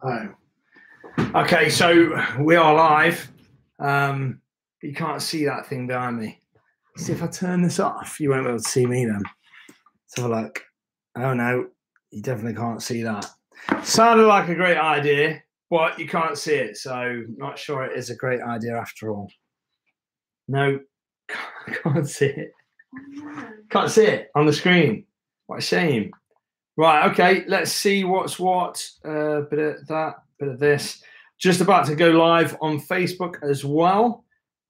Oh. Okay, so we are live. You can't see that thing behind me. See, if I turn this off, you won't be able to see me then. Let's have a look. Oh no, you definitely can't see that. Sounded like a great idea, but you can't see it, so not sure it is a great idea after all. No, can't see it. Can't see it on the screen. What a shame. Right, okay, let's see what's what. Bit of that, bit of this. Just about to go live on Facebook as well.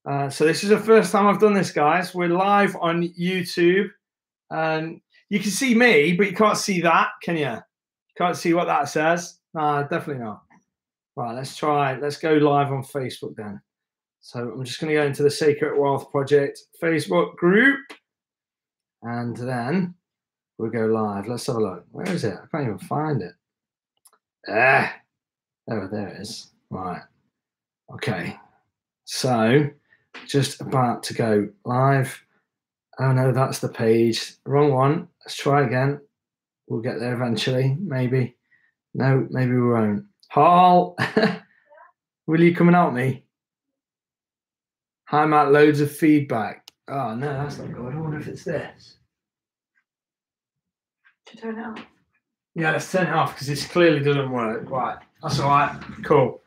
So this is the first time I've done this, guys. We're live on YouTube. You can see me, but you can't see that, can you? Can't see what that says. No, definitely not. Right, let's try. Let's go live on Facebook then. So I'm just going to go into the Sacred Wealth Project Facebook group. And then we'll go live. Let's have a look. Where is it? I can't even find it. Oh, there it is. Right. Okay. So just about to go live. Oh no, that's the page. Wrong one. Let's try again. We'll get there eventually. Maybe. No, maybe we won't. Hall, will you come and help me? Hi, Matt. Loads of feedback. Oh no, that's not good. I wonder if it's this. To turn it off. Yeah, let's turn it off because this clearly doesn't work. Right, that's all right. Cool.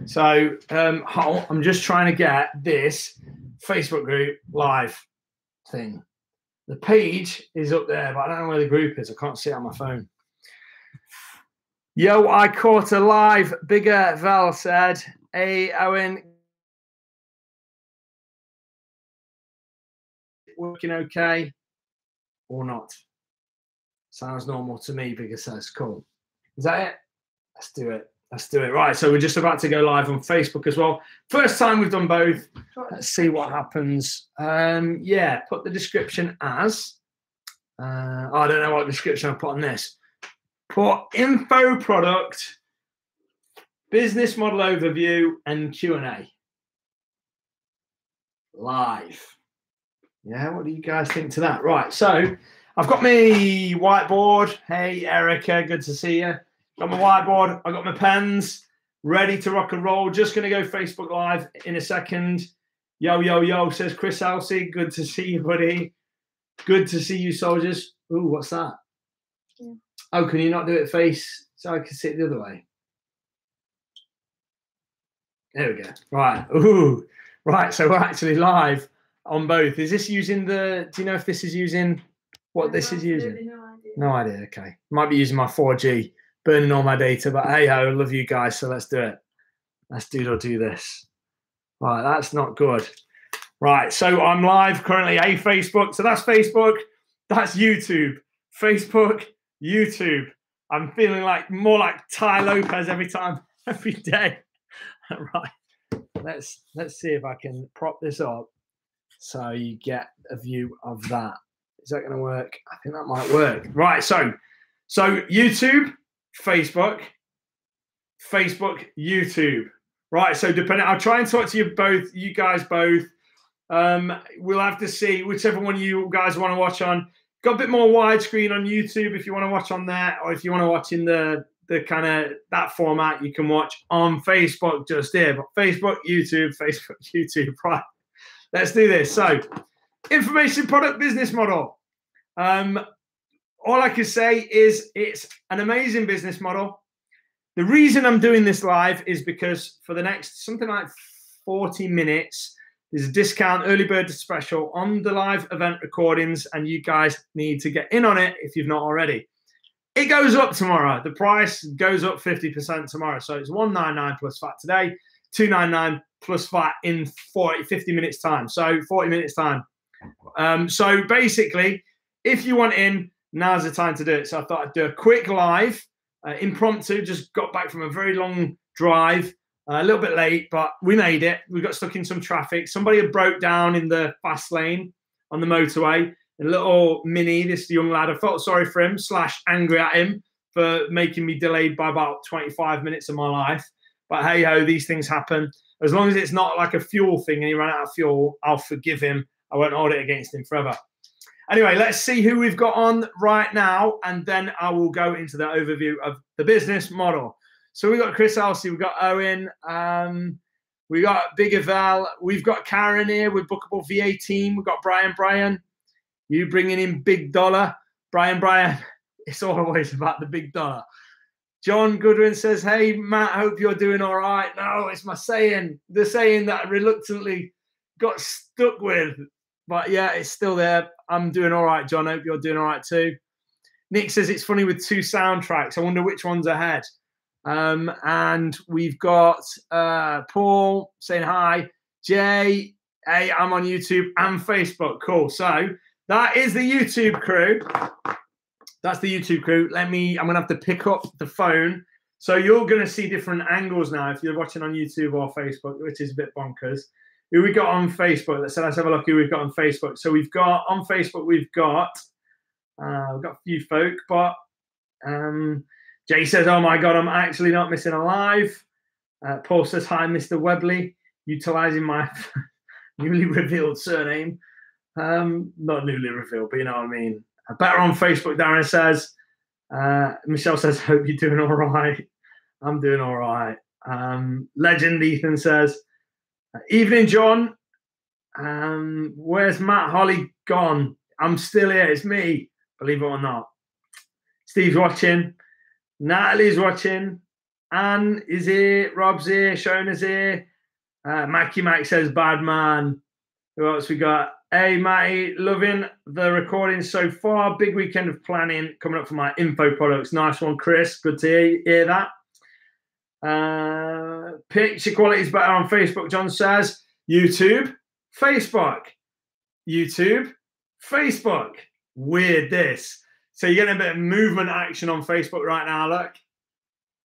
So, I'm just trying to get this Facebook group live thing. The page is up there, but I don't know where the group is. I can't see it on my phone. Yo, I caught a live. Bigger Val said. Hey, Owen. Working okay or not? Sounds normal to me, Bigger says. Cool. Is that it? Let's do it. Let's do it. Right, so we're just about to go live on Facebook as well. First time we've done both. Let's see what happens. Yeah, put the description as. I don't know what description I put on this. Put info, product, business model overview, and Q&A. Live. Yeah, what do you guys think to that? Right, so I've got my whiteboard. Hey, Erica, good to see you. Got my whiteboard. I've got my pens ready to rock and roll. Just going to go Facebook Live in a second. Yo, yo, yo, says Chris Elsey. Good to see you, buddy. Good to see you, soldiers. Ooh, what's that? Yeah. Oh, can you not do it face so I can sit the other way? There we go. Right. Ooh. Right, so we're actually live on both. Is this using the, do you know if this is using what this is using? No idea. No idea, okay. Might be using my 4G, burning all my data, but hey ho, love you guys, so let's do it. Let's do this. Right, that's not good. Right, so I'm live currently. Hey, Facebook. So that's Facebook. That's YouTube. Facebook, YouTube. I'm feeling like more like Ty Lopez every day. Right. Let's see if I can prop this up so you get a view of that. Is that going to work? I think that might work. Right, so YouTube, Facebook, YouTube. Right, so depending, I'll try and talk to you guys both. We'll have to see whichever one you guys want to watch on. Got a bit more widescreen on YouTube if you want to watch on there, or if you want to watch in the kind of that format, you can watch on Facebook just here. But Facebook, YouTube, right. Let's do this. So, information product business model. All I can say is it's an amazing business model. The reason I'm doing this live is because for the next something like 40 minutes, there's a discount early bird special on the live event recordings, and you guys need to get in on it if you've not already. It goes up tomorrow. The price goes up 50% tomorrow. So it's $199 plus VAT today, $299 plus VAT in 50 minutes time. So 40 minutes time. So basically, if you want in, now's the time to do it. So I thought I'd do a quick live, impromptu. Just got back from a very long drive, a little bit late, but we made it. We got stuck in some traffic. Somebody had broke down in the fast lane on the motorway. A little Mini, this young lad, I felt sorry for him / angry at him for making me delayed by about 25 minutes of my life. But hey ho, these things happen. As long as it's not like a fuel thing and he ran out of fuel, I'll forgive him. I won't hold it against him forever. Anyway, let's see who we've got on right now, and then I will go into the overview of the business model. So we've got Chris Elsey, we've got Owen, we got Big Eval, we've got Karen here with Bookable VA team, we've got Brian, you bringing in big dollar. Brian, it's always about the big dollar. John Goodwin says, hey, Matt, hope you're doing all right. No, it's my saying, the saying that I reluctantly got stuck with. But yeah, it's still there. I'm doing all right, John. Hope you're doing all right too. Nick says it's funny with 2 soundtracks. I wonder which one's ahead. And we've got Paul saying hi. Jay, hey, I'm on YouTube and Facebook. Cool. So that is the YouTube crew. That's the YouTube crew. I'm going to have to pick up the phone. So you're going to see different angles now if you're watching on YouTube or Facebook, which is a bit bonkers. Who we got on Facebook? Let's have a look who we've got on Facebook. So we've got on Facebook, we've got a few folk, but Jay says, oh my God, I'm actually not missing a live. Paul says, hi, Mr. Webley, utilizing my newly revealed surname. Not newly revealed, but you know what I mean. Better on Facebook, Darren says. Michelle says, hope you're doing all right. I'm doing all right. Legend Ethan says, evening, John. Where's Matt Holly gone? I'm still here. It's me, believe it or not. Steve's watching. Natalie's watching. Anne is here. Rob's here. Shona's here. Mackie Mac says, bad man. Who else we got? Hey, Matty, loving the recording so far. Big weekend of planning coming up for my info products. Nice one, Chris. Good to hear that. Picture quality is better on Facebook, John says. YouTube, Facebook. YouTube, Facebook. Weird this. So you're getting a bit of movement action on Facebook right now, look.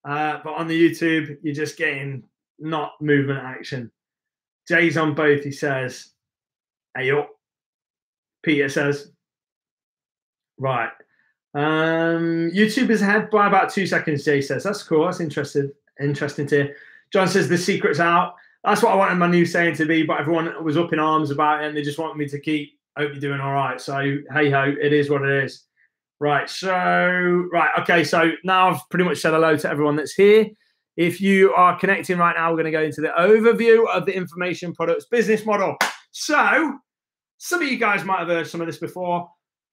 But on the YouTube, you're just getting not movement action. Jay's on both, he says. Hey, yo. Peter says. Right. YouTube is ahead by about 2 seconds, Jay says. That's cool. That's interesting to hear. John says the secret's out. That's what I wanted my new saying to be, but everyone was up in arms about it and they just wanted me to keep, hope you're doing all right. So, hey-ho, it is what it is. Right, okay, so now I've pretty much said hello to everyone that's here. If you are connecting right now, we're going to go into the overview of the information products business model. So, some of you guys might have heard some of this before.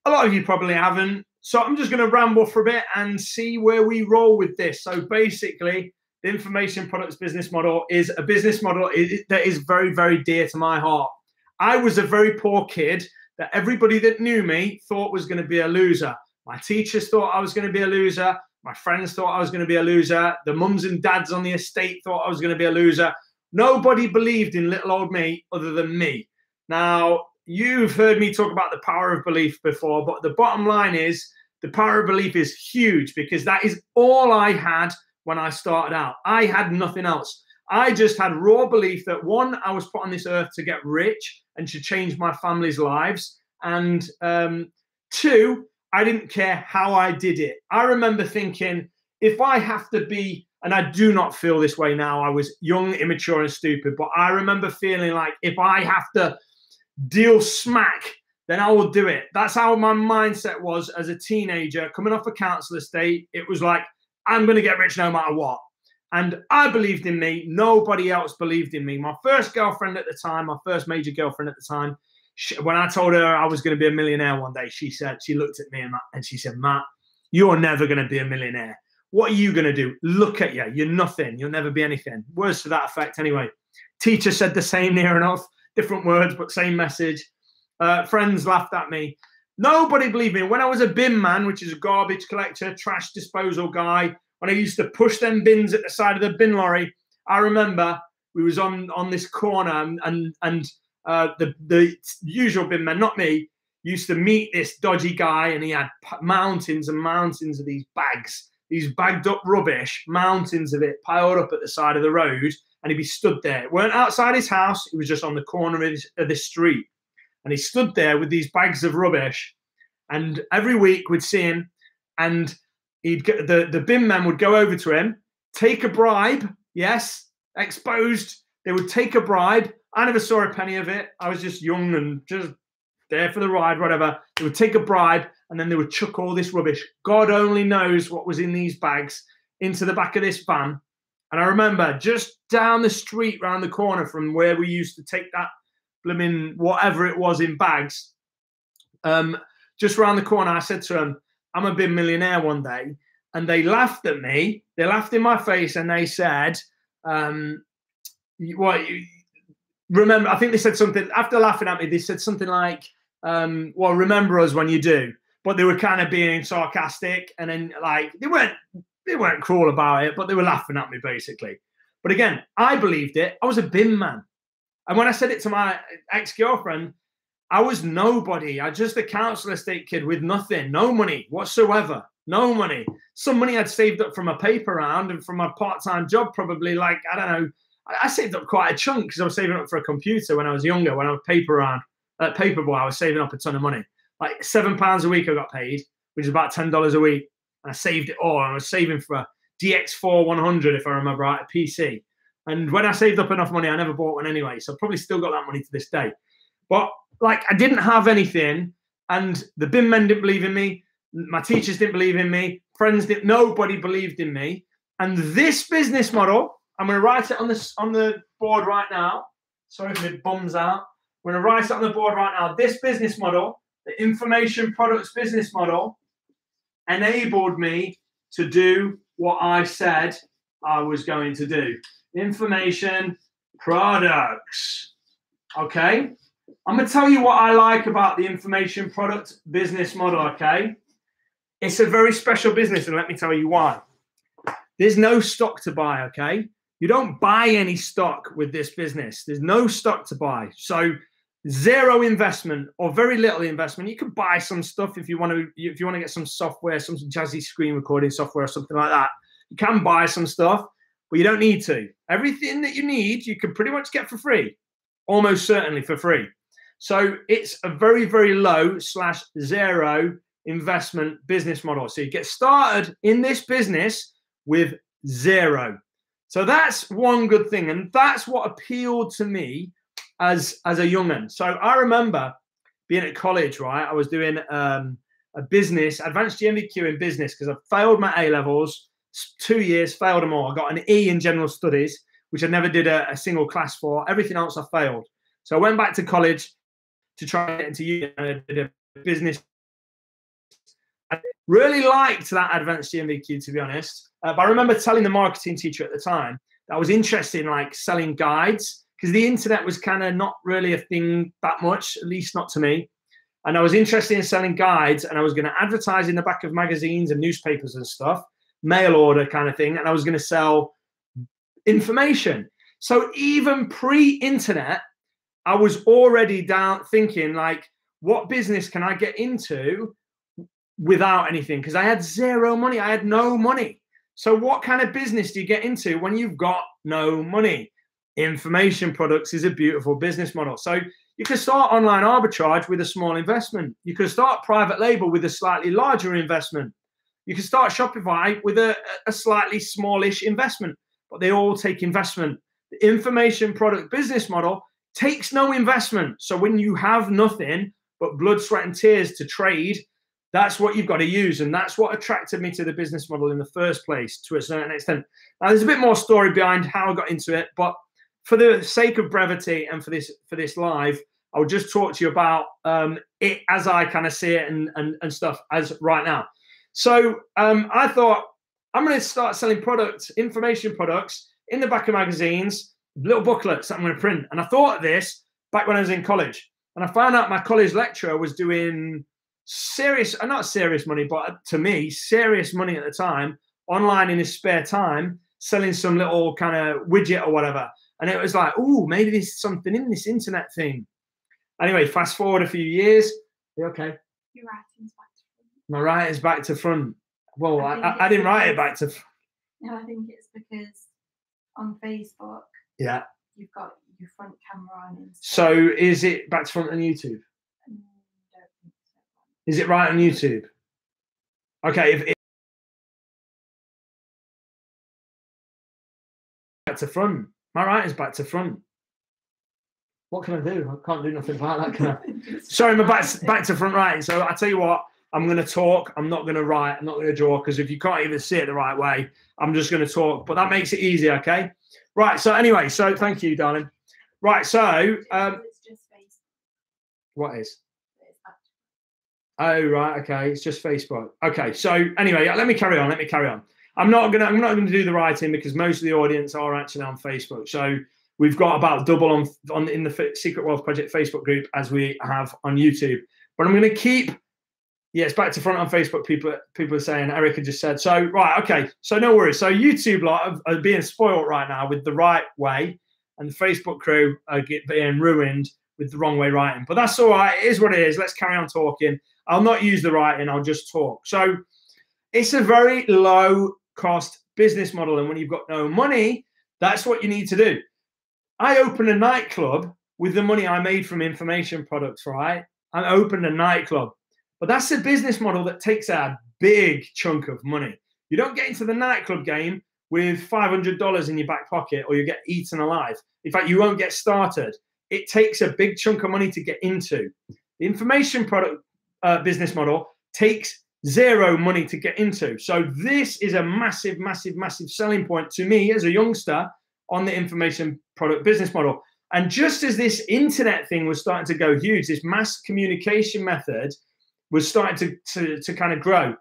A lot of you probably haven't. So I'm just going to ramble for a bit and see where we roll with this. So basically, the information products business model is a business model that is very, very dear to my heart. I was a very poor kid that everybody that knew me thought was going to be a loser. My teachers thought I was going to be a loser. My friends thought I was going to be a loser. The mums and dads on the estate thought I was going to be a loser. Nobody believed in little old me other than me. Now, you've heard me talk about the power of belief before, but the bottom line is the power of belief is huge because that is all I had when I started out. I had nothing else. I just had raw belief that, one, I was put on this earth to get rich and to change my family's lives. And two, I didn't care how I did it. I remember thinking, if I have to be, and I do not feel this way now, I was young, immature, and stupid, but I remember feeling like if I have to deal smack, then I will do it. That's how my mindset was as a teenager coming off a council estate. It was like, I'm going to get rich no matter what. And I believed in me. Nobody else believed in me. My first girlfriend at the time, my first major girlfriend at the time, when I told her I was going to be a millionaire one day, she looked at me and she said, Matt, you're never going to be a millionaire. What are you going to do? Look at you. You're nothing. You'll never be anything. Words to that effect anyway. Teacher said the same near enough. Different words, but same message. Friends laughed at me. Nobody believed me. When I was a bin man, which is a garbage collector, trash disposal guy, when I used to push them bins at the side of the bin lorry, I remember we was on this corner and the usual bin man, not me, used to meet this dodgy guy and he had mountains and mountains of these bags, these bagged up rubbish, mountains of it piled up at the side of the road. And he'd be stood there. It weren't outside his house. It was just on the corner of the street. And he stood there with these bags of rubbish. And every week we'd see him. And he'd get, the bin man would go over to him, take a bribe. Yes, exposed They would take a bribe. I never saw a penny of it. I was just young and just there for the ride, whatever. They would take a bribe and then they would chuck all this rubbish. God only knows what was in these bags into the back of this van. And I remember just down the street, round the corner from where we used to take that blooming whatever it was in bags, just round the corner, I said to them, I'm going to be a millionaire one day. And they laughed at me. They laughed in my face and they said, remember, I think they said something, after laughing at me, they said something like, well, remember us when you do. But they were kind of being sarcastic, and then like they weren't cruel about it, but they were laughing at me basically. But again, I believed it. I was a bin man. And when I said it to my ex-girlfriend, I was nobody. I was just a council estate kid with nothing, no money whatsoever, no money. Some money I'd saved up from a paper round and from my part-time job, probably like, I don't know, I saved up quite a chunk because I was saving up for a computer when I was younger, when I was paper boy, I was saving up a ton of money. Like £7 a week I got paid, which is about $10 a week. And I saved it all. I was saving for a DX4 100, if I remember right, a PC. And when I saved up enough money, I never bought one anyway. So I've probably still got that money to this day. But like, I didn't have anything, and the bin men didn't believe in me. My teachers didn't believe in me. Friends didn't. Nobody believed in me. And this business model, I'm going to write it on the board right now. Sorry if my bum's out. I'm going to write it on the board right now. This business model, the information products business model, enabled me to do what I said I was going to do. Information products. Okay? I'm going to tell you what I like about the information product business model, okay? It's a very special business, and let me tell you why. There's no stock to buy, okay? You don't buy any stock with this business. There's no stock to buy. So zero investment or very little investment. You can buy some stuff if you want to get some software, some jazzy screen recording software or something like that. You can buy some stuff, but you don't need to. Everything that you need, you can pretty much get for free, almost certainly for free. So it's a very, very low/zero investment business model. So you get started in this business with zero. So that's one good thing. And that's what appealed to me as a young'un. So I remember being at college, right? I was doing a business, advanced GMVQ in business, because I failed my A-levels, 2 years, failed them all. I got an E in general studies, which I never did a single class for. Everything else I failed. So I went back to college to try and get into uni. I did a business. I really liked that advanced GMVQ, to be honest. But I remember telling the marketing teacher at the time that I was interested in like selling guides, because the internet was kind of not really a thing that much, at least not to me. And I was interested in selling guides, and I was going to advertise in the back of magazines and newspapers and stuff, mail order kind of thing. And I was going to sell information. So even pre-internet, I was already down thinking like, what business can I get into without anything? Because I had zero money. I had no money. So what kind of business do you get into when you've got no money? Information products is a beautiful business model. So you can start online arbitrage with a small investment. You can start private label with a slightly larger investment. You can start Shopify with a slightly smallish investment, but they all take investment. The information product business model takes no investment. So when you have nothing but blood, sweat, and tears to trade, that's what you've got to use. And that's what attracted me to the business model in the first place, to a certain extent. Now, there's a bit more story behind how I got into it, but for the sake of brevity and for this live, I'll just talk to you about it as I kind of see it and stuff as right now. So I thought, I'm going to start selling products, information products, in the back of magazines, little booklets that I'm going to print. And I thought of this back when I was in college. And I found out my college lecturer was doing serious, not serious money, but to me, serious money at the time, online in his spare time, selling some little kind of widget or whatever. And it was like, oh, maybe there's something in this internet thing. Anyway, fast forward a few years. Okay. Your writing's back to front. My writing's back to front. Well, I didn't write it back to front. No, I think it's because on Facebook, yeah, you've got your front camera on. So is it back to front on YouTube? Don't think so. Is it right on YouTube? Okay, if it's back to front. My writing's back to front. What can I do? I can't do nothing about that, can I? Sorry, my back to front writing. So I tell you what, I'm going to talk. I'm not going to write. I'm not going to draw, because if you can't even see it the right way, I'm just going to talk. But that makes it easy, okay? Right. So anyway, so thank you, darling. Right. So it's just Facebook. What is? Oh, right. Okay. It's just Facebook. Okay. So anyway, let me carry on. I'm not gonna do the writing, because most of the audience are actually on Facebook. So we've got about double on in the Secret Wealth Project Facebook group as we have on YouTube. But I'm going to keep. Yeah, it's back to front on Facebook. People are saying, Erica just said. So, right, okay. So no worries. So YouTube lot are being spoiled right now with the right way, and the Facebook crew are being ruined with the wrong way writing. But that's all right. It is what it is. Let's carry on talking. I'll not use the writing. I'll just talk. So it's a very low cost business model. And when you've got no money, that's what you need to do. I opened a nightclub with the money I made from information products, right? I opened a nightclub. But that's a business model that takes a big chunk of money. You don't get into the nightclub game with $500 in your back pocket, or you get eaten alive. In fact, you won't get started. It takes a big chunk of money to get into. The information product business model takes zero money to get into. So this is a massive, massive, massive selling point to me as a youngster on the information product business model. And just as this internet thing was starting to go huge, this mass communication method was starting to kind of grow.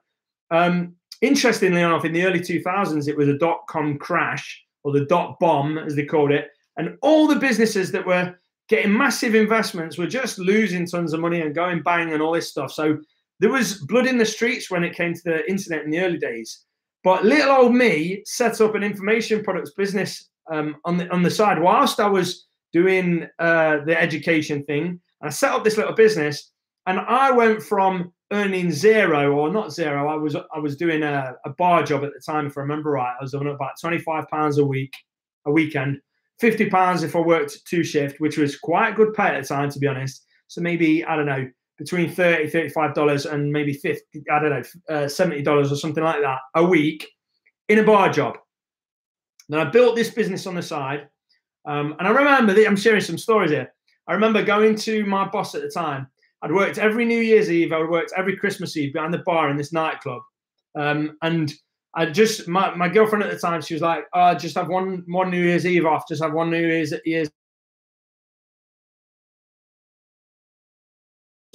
Interestingly enough, in the early 2000s, it was a dot-com crash, or the dot bomb, as they called it. And all the businesses that were getting massive investments were just losing tons of money and going bang and all this stuff. So there was blood in the streets when it came to the internet in the early days. But little old me set up an information products business on the side whilst I was doing the education thing. And I set up this little business. And I went from earning zero, or not zero. I was doing a bar job at the time, if I remember right. I was doing about £25 a weekend, £50 if I worked 2 shifts, which was quite good pay at the time, to be honest. So maybe, I don't know, between $30, $35 and maybe $50, I don't know, $70 or something like that a week in a bar job. Then I built this business on the side. And I remember, I'm sharing some stories here. I remember going to my boss at the time. I'd worked every New Year's Eve. I worked every Christmas Eve behind the bar in this nightclub. And I just, my girlfriend at the time, she was like, oh, just have one New Year's Eve off. Just have one New Year's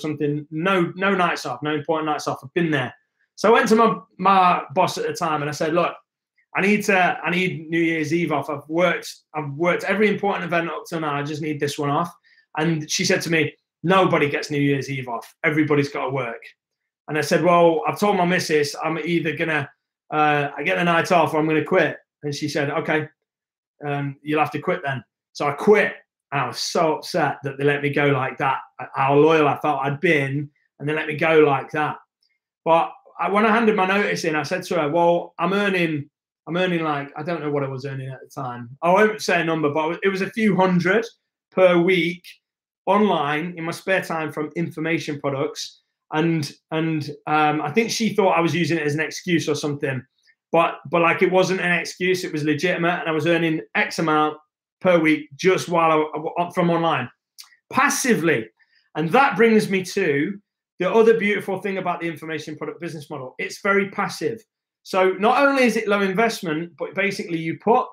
something. No nights off, no important nights off. I've been there. So I went to my boss at the time and I said, look, I need New Year's Eve off. I've worked every important event up till now. I just need this one off. And she said to me, nobody gets New Year's Eve off. Everybody's got to work. And I said, well, I've told my missus I'm either going to I get the night off or I'm going to quit. And she said, okay, you'll have to quit then. So I quit. I was so upset that they let me go like that, how loyal I felt I'd been, and they let me go like that. But when I handed my notice in, I said to her, well, I'm earning like, I don't know what I was earning at the time. I won't say a number, but it was a few hundred per week online in my spare time from information products. And I think she thought I was using it as an excuse or something, but like it wasn't an excuse. It was legitimate, and I was earning X amount per week just while from online, passively. And that brings me to the other beautiful thing about the information product business model. It's very passive. So not only is it low investment, but basically you put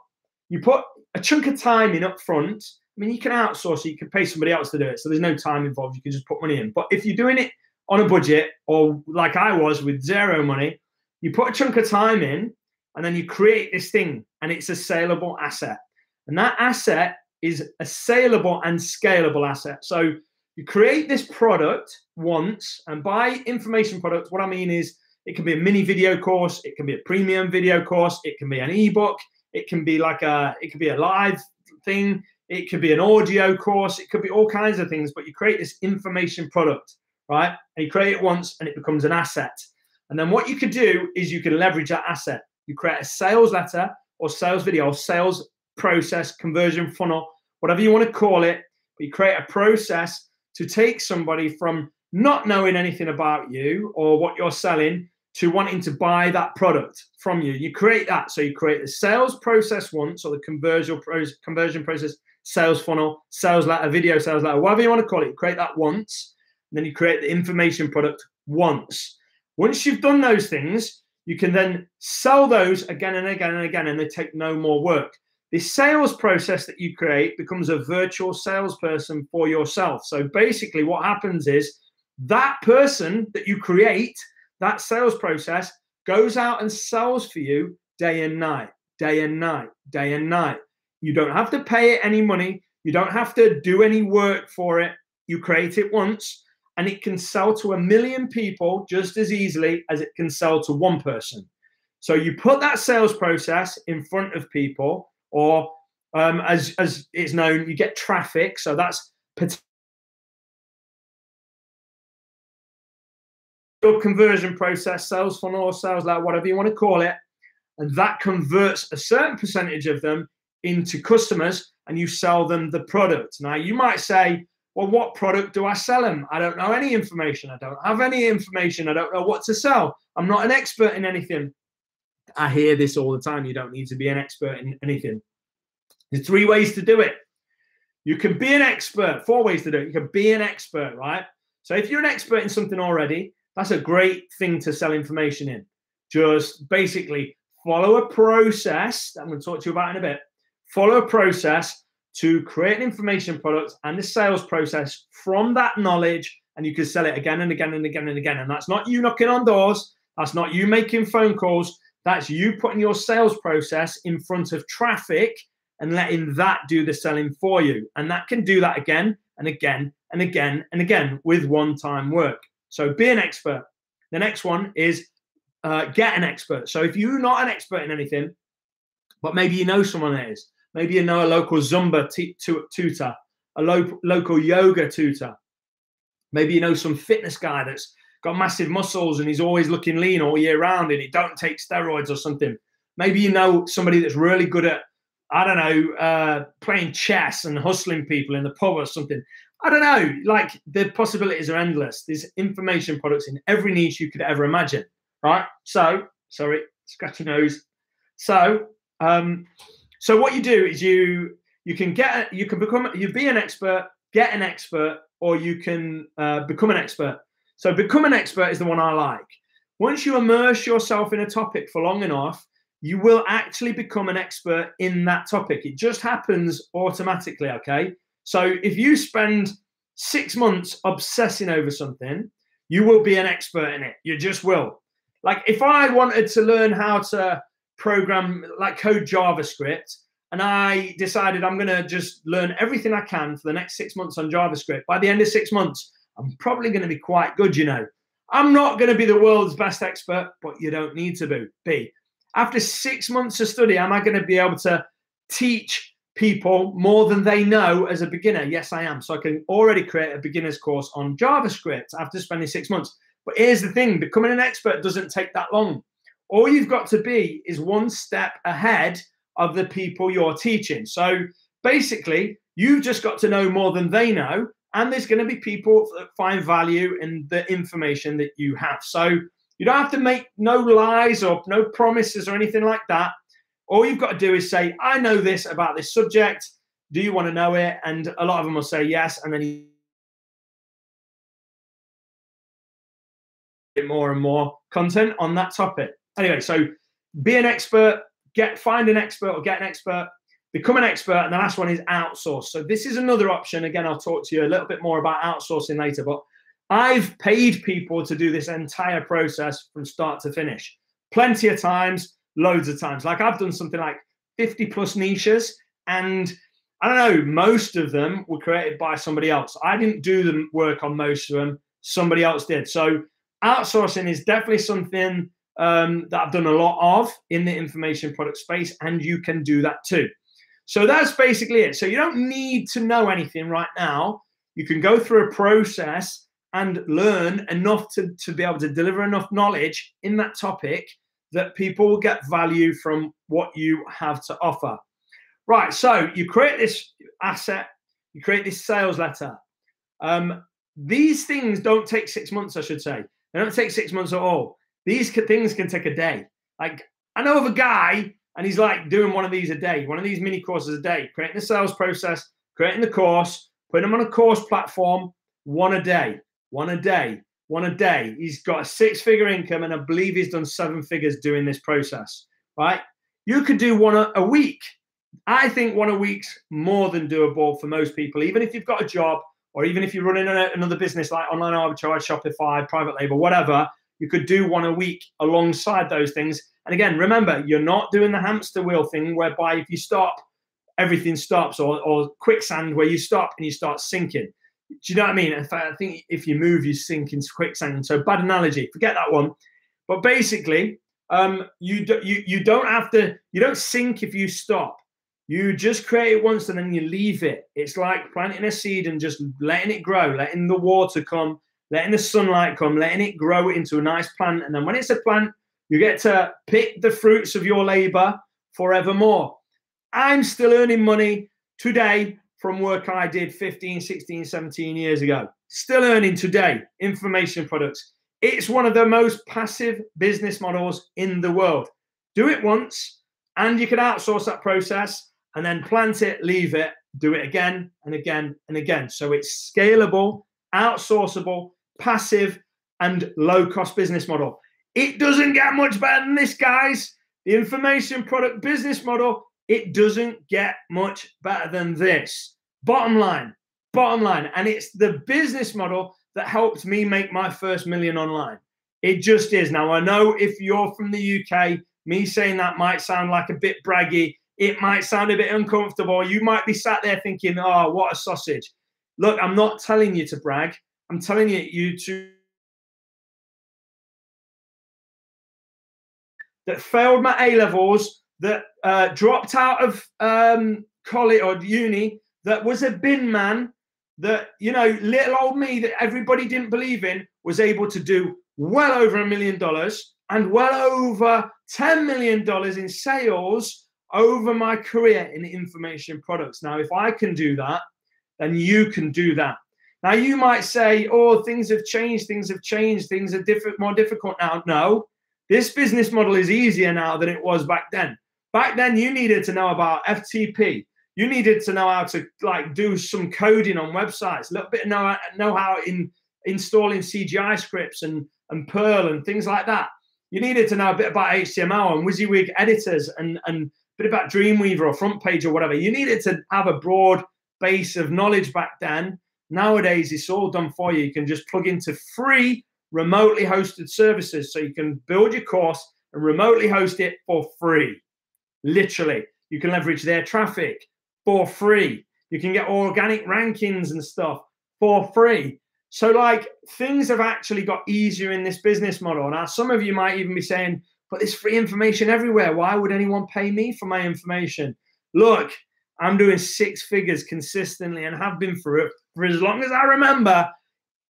a chunk of time in up front. I mean, you can outsource it, you can pay somebody else to do it. So there's no time involved. You can just put money in. But if you're doing it on a budget, or like I was with zero money, you put a chunk of time in and then you create this thing, and it's a saleable asset. And that asset is a saleable and scalable asset. So you create this product once, and by information product, what I mean is it can be a mini video course, it can be a premium video course, it can be an ebook, it can be it could be a live thing, it could be an audio course, it could be all kinds of things, but you create this information product, right? And you create it once and it becomes an asset. And then what you could do is you can leverage that asset. You create a sales letter or sales video, or sales process, conversion funnel, whatever you want to call it, but you create a process to take somebody from not knowing anything about you or what you're selling to wanting to buy that product from you. You create that. So you create the sales process once, or the conversion process, sales funnel, sales letter, video sales letter, whatever you want to call it. You create that once, and then you create the information product once. Once you've done those things, you can then sell those again and again and again, and they take no more work. This sales process that you create becomes a virtual salesperson for yourself. So basically what happens is that person that you create, that sales process, goes out and sells for you day and night, day and night, day and night. You don't have to pay it any money. You don't have to do any work for it. You create it once, and it can sell to 1 million people just as easily as it can sell to one person. So you put that sales process in front of people, or as it's known, you get traffic. So that's your conversion process, sales funnel, or sales letter, whatever you want to call it. And that converts a certain percentage of them into customers, and you sell them the product. Now, you might say, well, what product do I sell them? I don't know any information. I don't have any information. I don't know what to sell. I'm not an expert in anything. I hear this all the time. You don't need to be an expert in anything. There's 3 ways to do it. You can be an expert. 4 ways to do it. You can be an expert, right? So if you're an expert in something already, that's a great thing to sell information in. Just basically follow a process that I'm going to talk to you about in a bit. Follow a process to create an information product and the sales process from that knowledge, and you can sell it again and again and again and again. And that's not you knocking on doors. That's not you making phone calls. That's you putting your sales process in front of traffic and letting that do the selling for you. And that can do that again and again and again and again with one-time work. So be an expert. The next one is get an expert. So if you're not an expert in anything, but maybe you know someone that is, maybe you know a local Zumba tutor, a local yoga tutor, maybe you know some fitness guy that's got massive muscles and he's always looking lean all year round and he don't take steroids or something. Maybe you know somebody that's really good at, I don't know, playing chess and hustling people in the pub or something. I don't know, like the possibilities are endless. There's information products in every niche you could ever imagine, right? So, sorry, scratchy nose. So what you do is you can be an expert, get an expert, or you can become an expert. So become an expert is the one I like. Once you immerse yourself in a topic for long enough, you will actually become an expert in that topic. It just happens automatically, okay? So if you spend 6 months obsessing over something, you will be an expert in it. You just will. Like if I wanted to learn how to program, like code JavaScript, and I decided I'm going to just learn everything I can for the next 6 months on JavaScript, by the end of 6 months, I'm probably going to be quite good, you know. I'm not going to be the world's best expert, but you don't need to be. After 6 months of study, am I going to be able to teach people more than they know as a beginner? Yes, I am. So I can already create a beginner's course on JavaScript after spending 6 months. But here's the thing, becoming an expert doesn't take that long. All you've got to be is one step ahead of the people you're teaching. So basically, you've just got to know more than they know, and there's going to be people that find value in the information that you have. So you don't have to make no lies or no promises or anything like that. All you've got to do is say, I know this about this subject. Do you want to know it? And a lot of them will say yes. And then you get more and more content on that topic. Anyway, so be an expert, find an expert or get an expert, become an expert. And the last one is outsource. So this is another option. Again, I'll talk to you a little bit more about outsourcing later, but I've paid people to do this entire process from start to finish. Plenty of times, loads of times. Like I've done something like 50 plus niches, and I don't know, most of them were created by somebody else. I didn't do the work on most of them. Somebody else did. So outsourcing is definitely something that I've done a lot of in the information product space, and you can do that too. So that's basically it. So you don't need to know anything right now. You can go through a process and learn enough to be able to deliver enough knowledge in that topic that people will get value from what you have to offer. Right, so you create this asset, you create this sales letter. These things don't take 6 months, I should say. They don't take 6 months at all. These things can take a day. Like, I know of a guy, and he's like doing one of these a day, one of these mini courses a day, creating the sales process, creating the course, putting them on a course platform, one a day, one a day, one a day. He's got a 6-figure income, and I believe he's done 7 figures doing this process, right? You could do one a week. I think one a week's more than doable for most people, even if you've got a job, or even if you're running another business like online arbitrage, Shopify, private label, whatever. You could do one a week alongside those things. And again, remember, you're not doing the hamster wheel thing whereby if you stop, everything stops, or quicksand where you stop and you start sinking. Do you know what I mean? In fact, I think if you move, you sink into quicksand. So bad analogy, forget that one. But basically, you don't sink if you stop. You just create it once and then you leave it. It's like planting a seed and just letting it grow, letting the water come, letting the sunlight come, letting it grow into a nice plant. And then when it's a plant, you get to pick the fruits of your labor forevermore. I'm still earning money today from work I did 15, 16, 17 years ago. Still earning today, information products. It's one of the most passive business models in the world. Do it once and you can outsource that process and then plant it, leave it, do it again and again and again. So it's scalable, outsourceable, passive, and low-cost business model. It doesn't get much better than this, guys. The information product business model, it doesn't get much better than this. Bottom line. And it's the business model that helped me make my first million online. It just is. Now, I know if you're from the UK, me saying that might sound like a bit braggy. It might sound a bit uncomfortable. You might be sat there thinking, oh, what a sausage. Look, I'm not telling you to brag. I'm telling you to that failed my A-levels, that dropped out of college or uni, that was a bin man, that, you know, little old me that everybody didn't believe in was able to do well over $1 million and well over $10 million in sales over my career in information products. Now, if I can do that, then you can do that. Now, you might say, oh, things have changed, things are more difficult now. No, this business model is easier now than it was back then. Back then, you needed to know about FTP. You needed to know how to do some coding on websites, a little bit of know-how in installing CGI scripts and Perl and things like that. You needed to know a bit about HTML and WYSIWYG editors and a bit about Dreamweaver or Front Page or whatever. You needed to have a broad base of knowledge back then. Nowadays, it's all done for you. You can just plug into free remotely hosted services. So you can build your course and remotely host it for free. Literally, you can leverage their traffic for free. You can get organic rankings and stuff for free. So things have actually got easier in this business model. Now, some of you might even be saying, but there's free information everywhere. Why would anyone pay me for my information? Look, I'm doing 6 figures consistently and have been for as long as I remember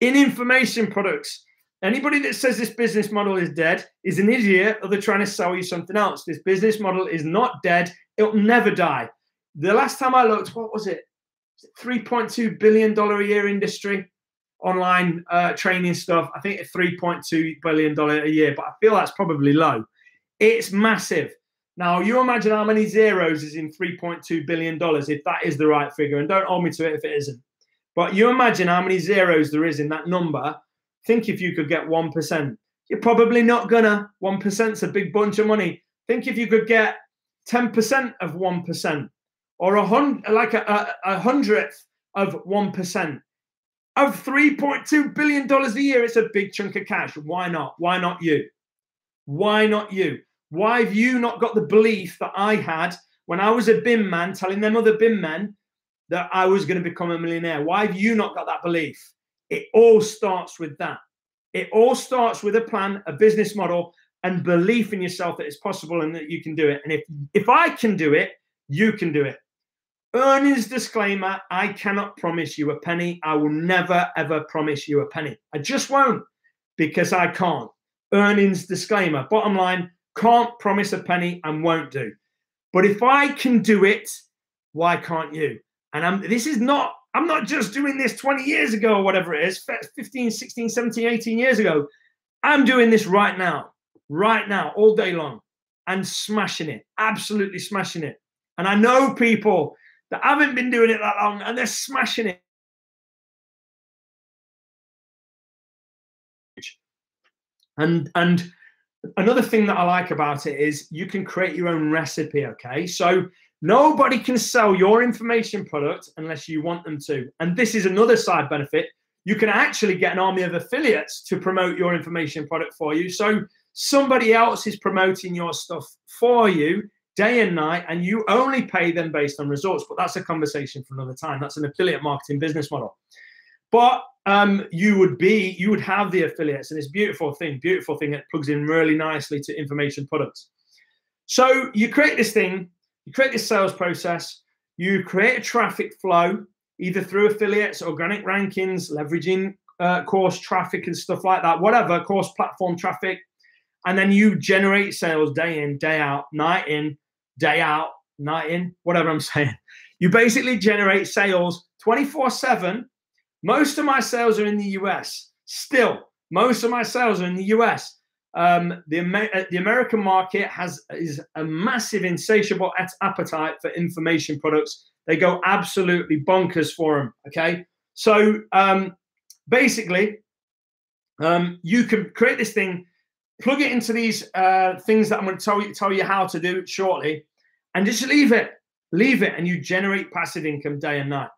in information products. Anybody that says this business model is dead is an idiot, or they're trying to sell you something else. This business model is not dead. It'll never die. The last time I looked, what was it? $3.2 billion a year industry, online training stuff. I think it's $3.2 billion a year, but I feel that's probably low. It's massive. Now, you imagine how many zeros is in $3.2 billion, if that is the right figure, and don't hold me to it if it isn't. But you imagine how many zeros there is in that number. Think if you could get 1%. You're probably not gonna. 1%'s a big bunch of money. Think if you could get 10% of 1%, or a hundredth of 1% of $3.2 billion a year. It's a big chunk of cash. Why not? Why not you? Why not you? Why have you not got the belief that I had when I was a bin man telling them other bin men that I was going to become a millionaire? Why have you not got that belief? It all starts with that. It all starts with a plan, a business model, and belief in yourself that it's possible and that you can do it. And if I can do it, you can do it. Earnings disclaimer, I cannot promise you a penny. I will never, ever promise you a penny. I just won't, because I can't. Earnings disclaimer. Bottom line, can't promise a penny and won't do. But if I can do it, why can't you? And I'm not just doing this 20 years ago or whatever it is, 15, 16, 17, 18 years ago. I'm doing this right now. right now, all day long, and smashing it, absolutely smashing it. And I know people that haven't been doing it that long and they're smashing it. And another thing that I like about it is you can create your own recipe, okay? So nobody can sell your information product unless you want them to. And this is another side benefit. You can actually get an army of affiliates to promote your information product for you. So somebody else is promoting your stuff for you day and night, and you only pay them based on results. But that's a conversation for another time. That's an affiliate marketing business model. But you would have the affiliates, and it's beautiful thing that plugs in really nicely to information products. So you create this thing, you create this sales process, you create a traffic flow, either through affiliates, organic rankings, leveraging course traffic and stuff like that, whatever, course platform traffic. And then you generate sales day in, day out, night in, day out, night in, whatever I'm saying. You basically generate sales 24/7. Most of my sales are in the US. Still, most of my sales are in the US. The American market is a massive, insatiable appetite for information products. They go absolutely bonkers for them. Okay, so basically, you can create this thing, plug it into these things that I'm going to tell you how to do shortly, and just leave it, and you generate passive income day and night.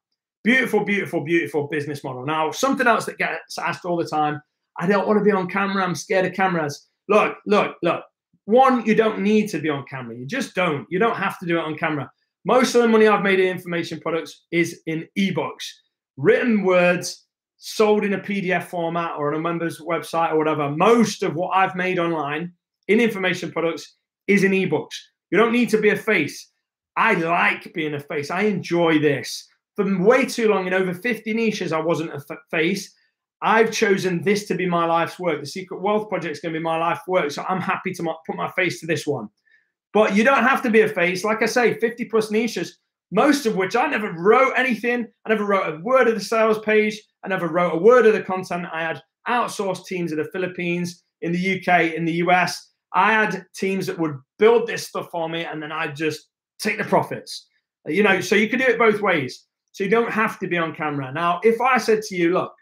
Beautiful, beautiful, beautiful business model. Now, something else that gets asked all the time, I don't want to be on camera. I'm scared of cameras. Look. One, you don't need to be on camera. You just don't. You don't have to do it on camera. Most of the money I've made in information products is in ebooks, written words sold in a PDF format or on a member's website or whatever. Most of what I've made online in information products is in ebooks. You don't need to be a face. I like being a face. I enjoy this. For way too long, in over 50 niches, I wasn't a face. I've chosen this to be my life's work. The Secret Wealth Project is going to be my life's work. So I'm happy to put my face to this one. But you don't have to be a face. Like I say, 50 plus niches, most of which I never wrote anything. I never wrote a word of the sales page. I never wrote a word of the content. I had outsourced teams in the Philippines, in the UK, in the US. I had teams that would build this stuff for me, and then I'd just take the profits. You know, so you could do it both ways. So you don't have to be on camera. Now, if I said to you, look,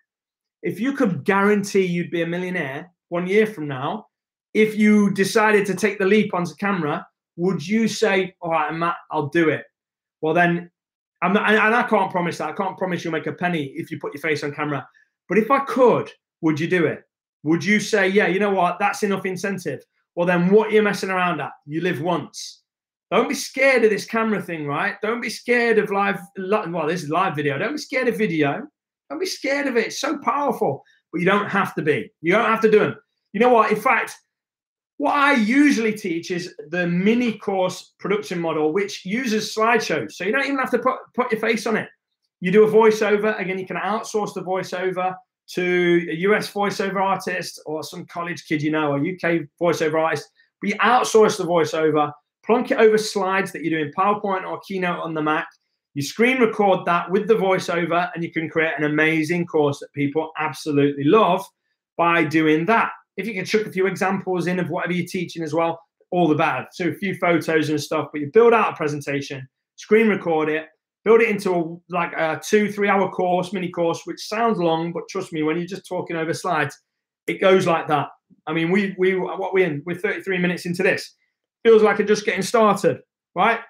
if you could guarantee you'd be a millionaire 1 year from now, if you decided to take the leap onto camera, would you say, all right, Matt, I'll do it? Well, then, and I can't promise that. I can't promise you'll make a penny if you put your face on camera. But if I could, would you do it? Would you say, yeah, you know what, that's enough incentive? Well, then what are you messing around at? You live once. Don't be scared of this camera thing, right? Don't be scared of well, this is live video. Don't be scared of video. Don't be scared of it. It's so powerful, but you don't have to be. You don't have to do them. You know what? In fact, what I usually teach is the mini course production model, which uses slideshows. So you don't even have to put your face on it. You do a voiceover. Again, you can outsource the voiceover to a US voiceover artist or some college kid, you know, or UK voiceover artist. But you outsource the voiceover, plonk it over slides that you do in PowerPoint or Keynote on the Mac. You screen record that with the voiceover, and you can create an amazing course that people absolutely love by doing that. If you can chuck a few examples in of whatever you're teaching as well, all the better. So a few photos and stuff, but you build out a presentation, screen record it, build it into a 2-3 hour course, mini course, which sounds long, but trust me, when you're just talking over slides, it goes like that. I mean, we're 33 minutes into this. Feels like I'm just getting started, right?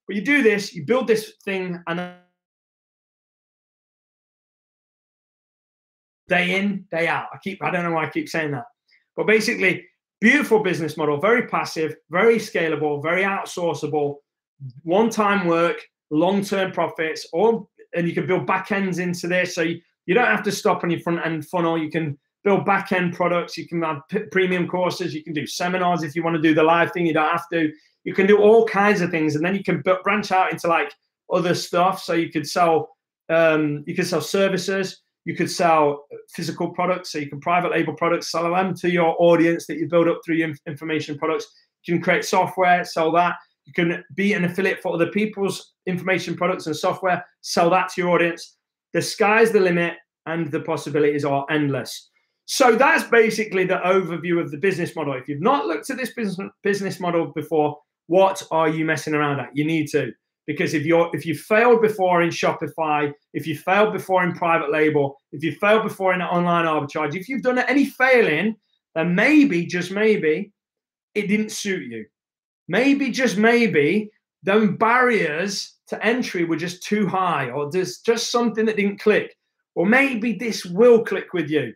But you do this, you build this thing, and day in, day out. I don't know why I keep saying that. But basically, beautiful business model, very passive, very scalable, very outsourceable, one-time work, long-term profits, and you can build back ends into this. So you don't have to stop on your front end funnel. You can build back end products. You can have premium courses. You can do seminars if you want to do the live thing. You don't have to. You can do all kinds of things, and then you can branch out into like other stuff. So you could sell services. You could sell physical products. So you can private label products, sell them to your audience that you build up through your information products. You can create software, sell that. You can be an affiliate for other people's information products and software, sell that to your audience. The sky's the limit, and the possibilities are endless. So that's basically the overview of the business model. If you've not looked at this business model before, what are you messing around at? You need to, because if you failed before in Shopify, if you failed before in private label, if you failed before in online arbitrage, if you've done any failing, then maybe, just maybe, it didn't suit you. Maybe, just maybe, them barriers to entry were just too high, or there's just something that didn't click. Or maybe this will click with you.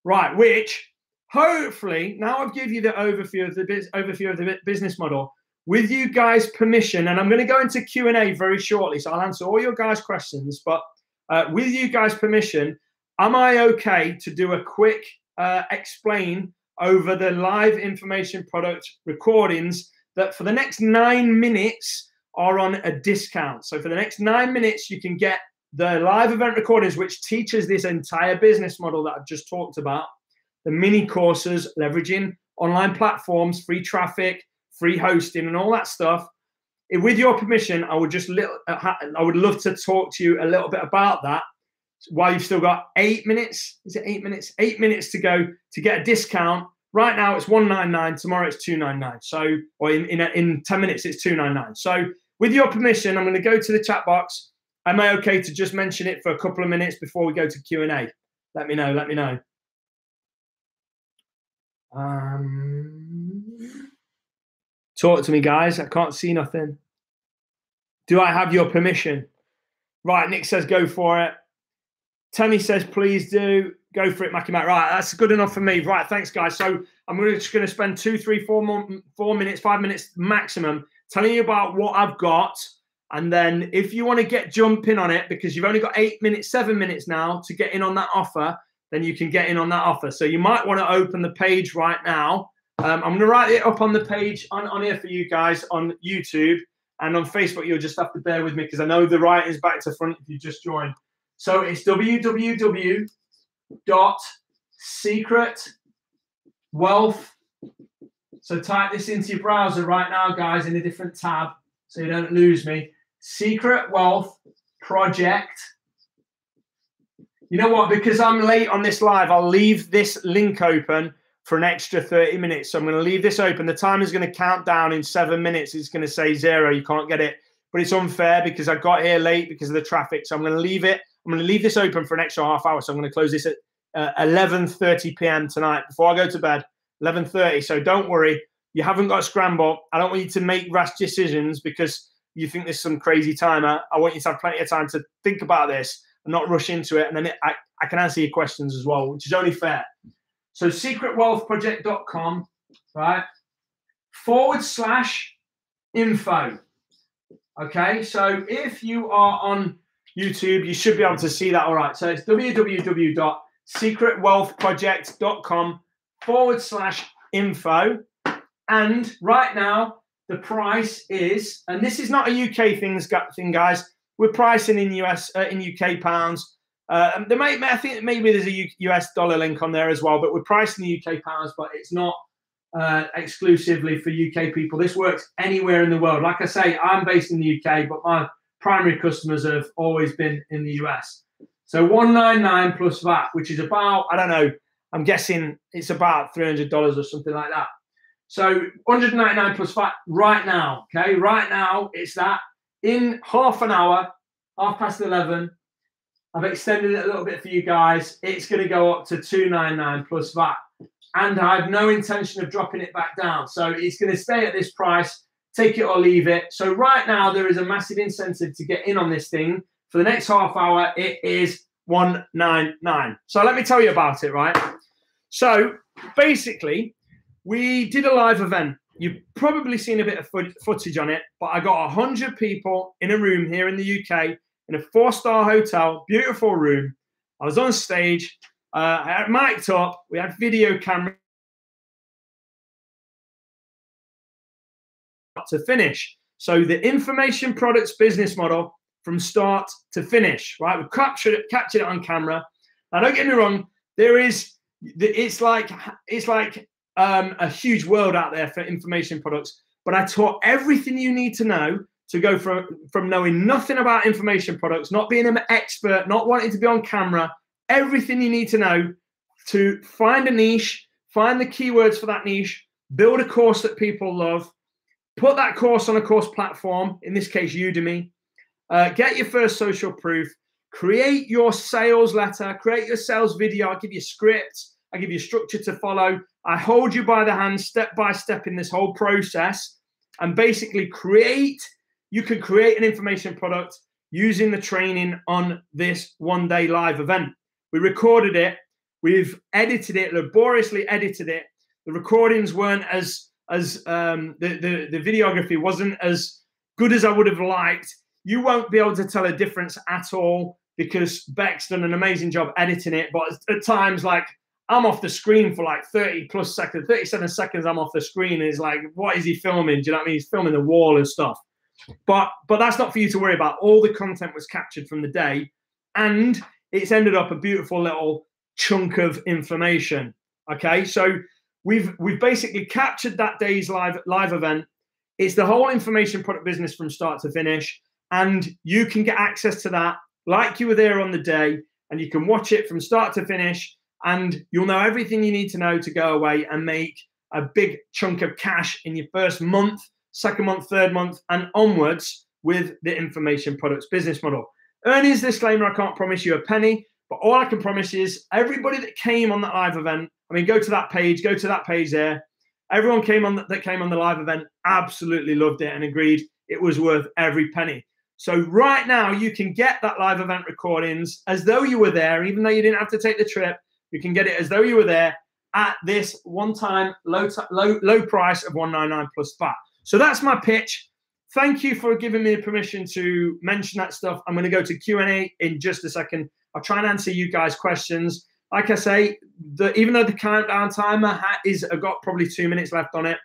Right, which hopefully, now I've given you the overview of the business model, with you guys' permission, and I'm going to go into Q&A very shortly, so I'll answer all your guys' questions, but with you guys' permission, am I okay to do a quick explain over the live information product recordings that for the next 9 minutes are on a discount? So for the next 9 minutes, you can get the live event recordings, which teaches this entire business model that I've just talked about, the mini courses, leveraging online platforms, free traffic, free hosting, and all that stuff. With your permission, I would love to talk to you a little bit about that while you've still got 8 minutes. Is it 8 minutes? 8 minutes to go to get a discount. Right now it's $199. Tomorrow it's $299. So, or in 10 minutes it's $299. So, with your permission, I'm going to go to the chat box. Am I okay to just mention it for a couple of minutes before we go to Q&A? Let me know. Let me know. Talk to me, guys. I can't see nothing. Do I have your permission? Right, Nick says go for it. Tammy says please do. Go for it, Mackie Mac. Right, that's good enough for me. Right, thanks, guys. So I'm just going to spend 2, 3, 4 minutes, 5 minutes maximum telling you about what I've got. And then if you want to get jumping on it, because you've only got 8 minutes, 7 minutes now to get in on that offer, then you can get in on that offer. So you might want to open the page right now. I'm going to write it up on the page on here for you guys on YouTube, and on Facebook. You'll just have to bear with me because I know the writing's back to front if you just joined. So it's www.secretwealth. So type this into your browser right now, guys, in a different tab, so you don't lose me. Secret Wealth Project. You know what? Because I'm late on this live, I'll leave this link open for an extra 30 minutes. So I'm going to leave this open. The timer is going to count down in 7 minutes. It's going to say 0. You can't get it. But it's unfair because I got here late because of the traffic. So I'm going to leave it. I'm going to leave this open for an extra half hour. So I'm going to close this at 11:30 p.m. tonight before I go to bed. 11:30. So don't worry. You haven't got to scramble. I don't want you to make rash decisions because you think there's some crazy timer. I want you to have plenty of time to think about this and not rush into it. And then I can answer your questions as well, which is only fair. So secretwealthproject.com, right? /info. Okay, so if you are on YouTube, you should be able to see that all right. So it's www.secretwealthproject.com /info. And right now, the price is, and this is not a UK thing, guys. We're pricing in UK pounds. I think maybe there's a US dollar link on there as well, but we're pricing the UK pounds, but it's not exclusively for UK people. This works anywhere in the world. Like I say, I'm based in the UK, but my primary customers have always been in the US. So $199 plus VAT, which is about, I don't know, I'm guessing it's about $300 or something like that. So $199 plus VAT right now, okay? Right now, it's that. In half an hour, 11:30, I've extended it a little bit for you guys. It's going to go up to $299 plus VAT. And I have no intention of dropping it back down. So it's going to stay at this price, take it or leave it. So right now, there is a massive incentive to get in on this thing. For the next half hour, it is $199. So let me tell you about it, right? So basically, we did a live event. You've probably seen a bit of footage on it, but I got 100 people in a room here in the UK in a 4-star hotel, beautiful room. I was on stage. I had mic'd up. We had video camera to finish. So the information products business model from start to finish, right? We captured it on camera. Now, don't get me wrong. It's like a huge world out there for information products, but I taught everything you need to know to go from knowing nothing about information products, not being an expert, not wanting to be on camera, everything you need to know to find a niche, find the keywords for that niche, build a course that people love, put that course on a course platform, in this case, Udemy, get your first social proof, create your sales letter, create your sales video. I'll give you a script. I give you a structure to follow. I hold you by the hand step by step in this whole process, and basically you can create an information product using the training on this one-day live event. We recorded it. We've edited it, laboriously edited it. The recordings weren't the videography wasn't as good as I would have liked. You won't be able to tell a difference at all because Beck's done an amazing job editing it. But at times, like, I'm off the screen for like 37 seconds. I'm off the screen. And it's like, what is he filming? Do you know what I mean? He's filming the wall and stuff. But that's not for you to worry about. All the content was captured from the day, and it's ended up a beautiful little chunk of information. Okay, so we've basically captured that day's live event. It's the whole information product business from start to finish, and you can get access to that like you were there on the day, and you can watch it from start to finish, and you'll know everything you need to know to go away and make a big chunk of cash in your first month, second month, third month, and onwards with the information products business model. Earnings disclaimer, I can't promise you a penny, but all I can promise is everybody that came on that live event, I mean, go to that page there. Everyone that came on the live event absolutely loved it and agreed it was worth every penny. So right now you can get that live event recordings as though you were there, even though you didn't have to take the trip. You can get it as though you were there at this one-time low price of $199 plus VAT. So that's my pitch. Thank you for giving me permission to mention that stuff. I'm going to go to Q&A in just a second. I'll try and answer you guys' questions. Like I say, even though the countdown timer is got probably 2 minutes left on it,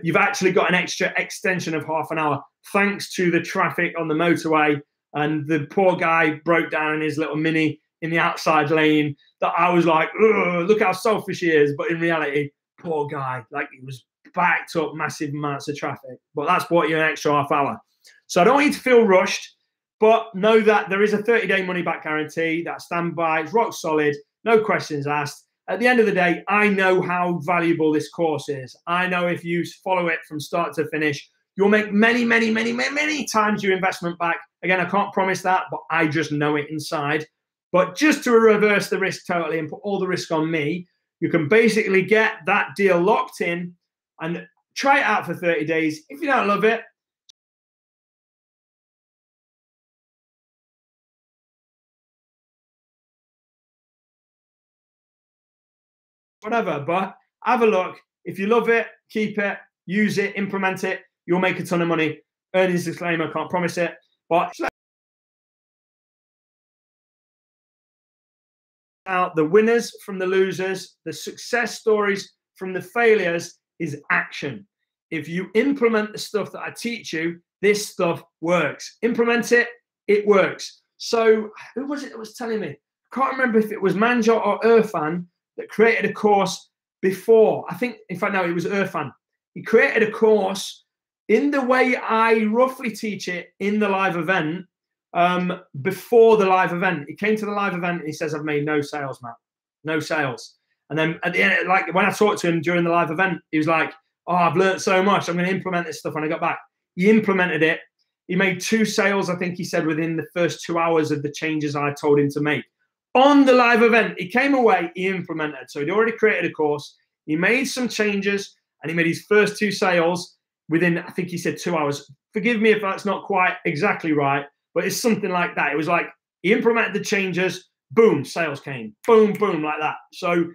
you've actually got an extra extension of half an hour thanks to the traffic on the motorway. And the poor guy broke down in his little Mini in the outside lane that I was like, look how selfish he is. But in reality, poor guy, like, he was backed up massive amounts of traffic. But that's bought you an extra half hour. So I don't want you to feel rushed, but know that there is a 30-day money-back guarantee. That standby is rock solid, no questions asked. At the end of the day, I know how valuable this course is. I know if you follow it from start to finish, you'll make many, many, many, many, many times your investment back. Again, I can't promise that, but I just know it inside. But just to reverse the risk totally and put all the risk on me, you can basically get that deal locked in and try it out for 30 days. If you don't love it, whatever, but have a look. If you love it, keep it, use it, implement it. You'll make a ton of money. Earnings disclaimer, can't promise it, but out the winners from the losers, the success stories from the failures is action. If you implement the stuff that I teach you, this stuff works. Implement it, it works. So who was it that was telling me? I can't remember if it was Manjot or Irfan that created a course before. I think, in fact, no, it was Irfan. He created a course in the way I roughly teach it in the live event, before the live event. He came to the live event and he says, I've made no sales, Matt. No sales. And then at the end, like when I talked to him during the live event, he was like, oh, I've learned so much. I'm going to implement this stuff when I got back. He implemented it. He made 2 sales, I think he said, within the first 2 hours of the changes I told him to make. On the live event, he came away, he implemented. So he'd already created a course. He made some changes and he made his first 2 sales within, I think he said 2 hours. Forgive me if that's not quite exactly right, but it's something like that. It was like he implemented the changes, boom, sales came. Boom, boom, like that. So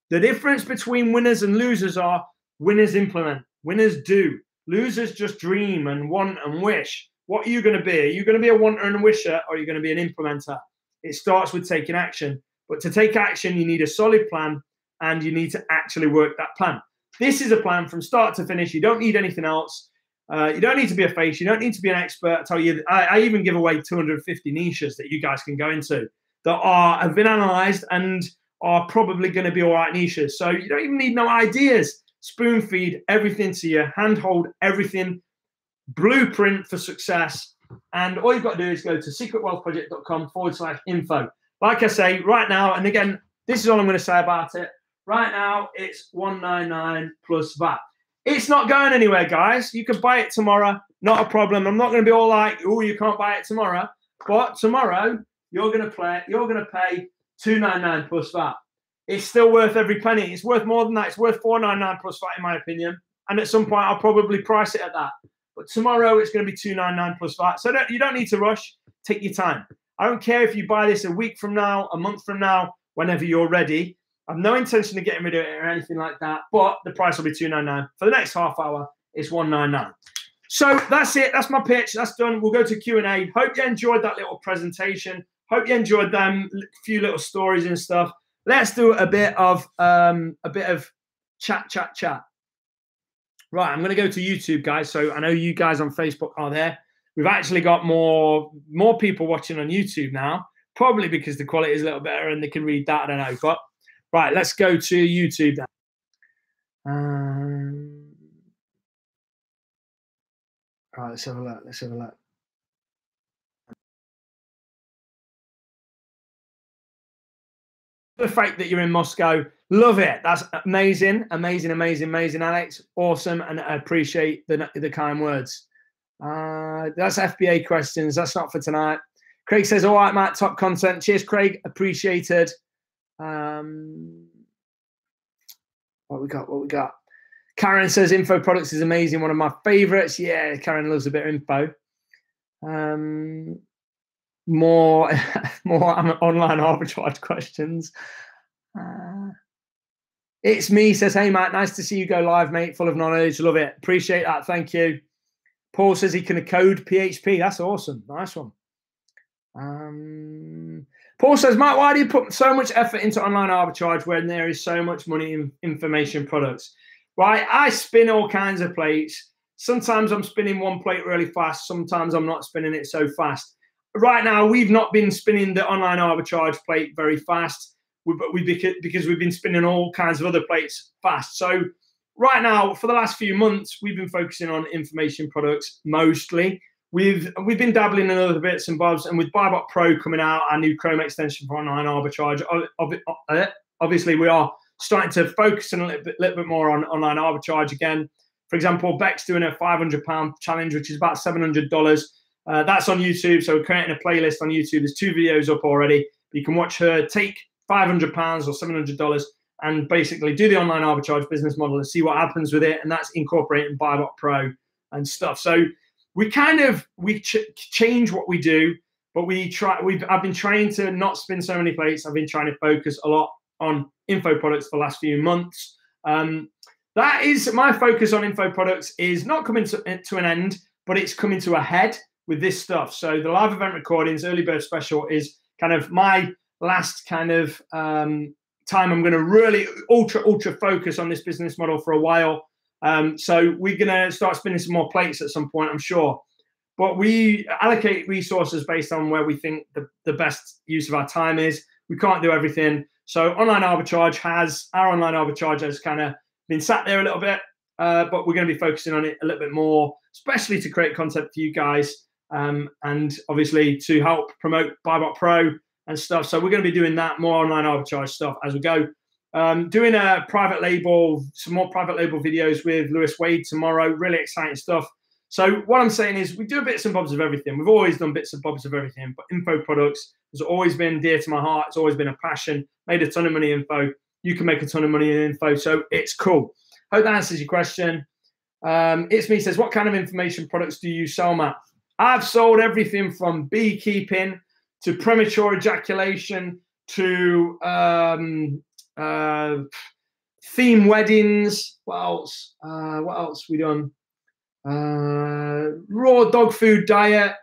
the difference between winners and losers are winners implement, winners do. Losers just dream and want and wish. What are you going to be? Are you going to be a wanter and a wisher, or are you going to be an implementer? It starts with taking action. But to take action, you need a solid plan and you need to actually work that plan. This is a plan from start to finish. You don't need anything else. You don't need to be a face. You don't need to be an expert. I tell you, I even give away 250 niches that you guys can go into that have been analyzed and are probably going to be all right niches. So you don't even need no ideas. Spoon feed everything to you, handhold everything, blueprint for success. And all you've got to do is go to secretwealthproject.com/info. Like I say, right now, and again, this is all I'm going to say about it. Right now, it's $199 plus VAT. It's not going anywhere, guys. You can buy it tomorrow. Not a problem. I'm not going to be all like, oh, you can't buy it tomorrow. But tomorrow, you're going to pay $299 plus VAT. It's still worth every penny. It's worth more than that. It's worth $499 plus VAT, in my opinion. And at some point, I'll probably price it at that. But tomorrow, it's going to be $299 plus VAT. So you don't need to rush. Take your time. I don't care if you buy this a week from now, a month from now, whenever you're ready. I have no intention of getting rid of it or anything like that. But the price will be $299. For the next half hour, it's $199. So that's it. That's my pitch. That's done. We'll go to Q&A. Hope you enjoyed that little presentation. Hope you enjoyed them. A few little stories and stuff. Let's do a bit of chat. Right, I'm going to go to YouTube, guys. So I know you guys on Facebook are there. We've actually got more people watching on YouTube now, probably because the quality is a little better and they can read that. I don't know. But right, let's go to YouTube then. Right, let's have a look. The fact that you're in Moscow, love it. That's amazing, Alex. Awesome, and I appreciate the kind words. That's FBA questions. That's not for tonight. Craig says, all right, Matt, top content. Cheers, Craig. Appreciated. What we got? Karen says, info products is amazing. One of my favorites. Yeah, Karen loves a bit of info. More online arbitrage questions. It's me, says, hey, Matt, nice to see you go live, mate. Full of knowledge. Love it. Appreciate that. Thank you. Paul says he can code PHP. That's awesome. Nice one. Paul says, Matt, why do you put so much effort into online arbitrage when there is so much money in information products? Right, I spin all kinds of plates. Sometimes I'm spinning one plate really fast. Sometimes I'm not spinning it so fast. Right now, we've not been spinning the online arbitrage plate very fast because we've been spinning all kinds of other plates fast. So right now, for the last few months, we've been focusing on information products mostly. We've been dabbling in other bits and bobs, and with Buybot Pro coming out, our new Chrome extension for online arbitrage, obviously we are starting to focus in a little bit more on online arbitrage again. For example, Beck's doing a £500 challenge, which is about $700. That's on YouTube, so we're creating a playlist on YouTube. There's 2 videos up already. You can watch her take $500 or $700 and basically do the online arbitrage business model and see what happens with it. And that's incorporating Buybot Pro and stuff. So we change what we do, but I've been trying to not spin so many plates. I've been trying to focus a lot on info products for the last few months. That is my focus on info products is not coming to an end, but it's coming to a head with this stuff. So the live event recordings, early bird special is kind of my last kind of time I'm going to really ultra focus on this business model for a while. So we're going to start spinning some more plates at some point, I'm sure. But we allocate resources based on where we think the best use of our time is. We can't do everything. So our online arbitrage has kind of been sat there a little bit, but we're going to be focusing on it a little bit more, especially to create content for you guys and obviously to help promote Buybot Pro and stuff. So we're going to be doing that, more online arbitrage stuff as we go. Doing a private label, some more private label videos with Lewis Wade tomorrow. Really exciting stuff. So what I'm saying is we do bits and bobs of everything. We've always done bits and bobs of everything, but info products has always been dear to my heart. It's always been a passion. Made a ton of money in info. You can make a ton of money in info, so it's cool. Hope that answers your question. It's me says, what kind of information products do you sell, Matt? I've sold everything from beekeeping to premature ejaculation to theme weddings. What else? What else we done? Raw dog food diet,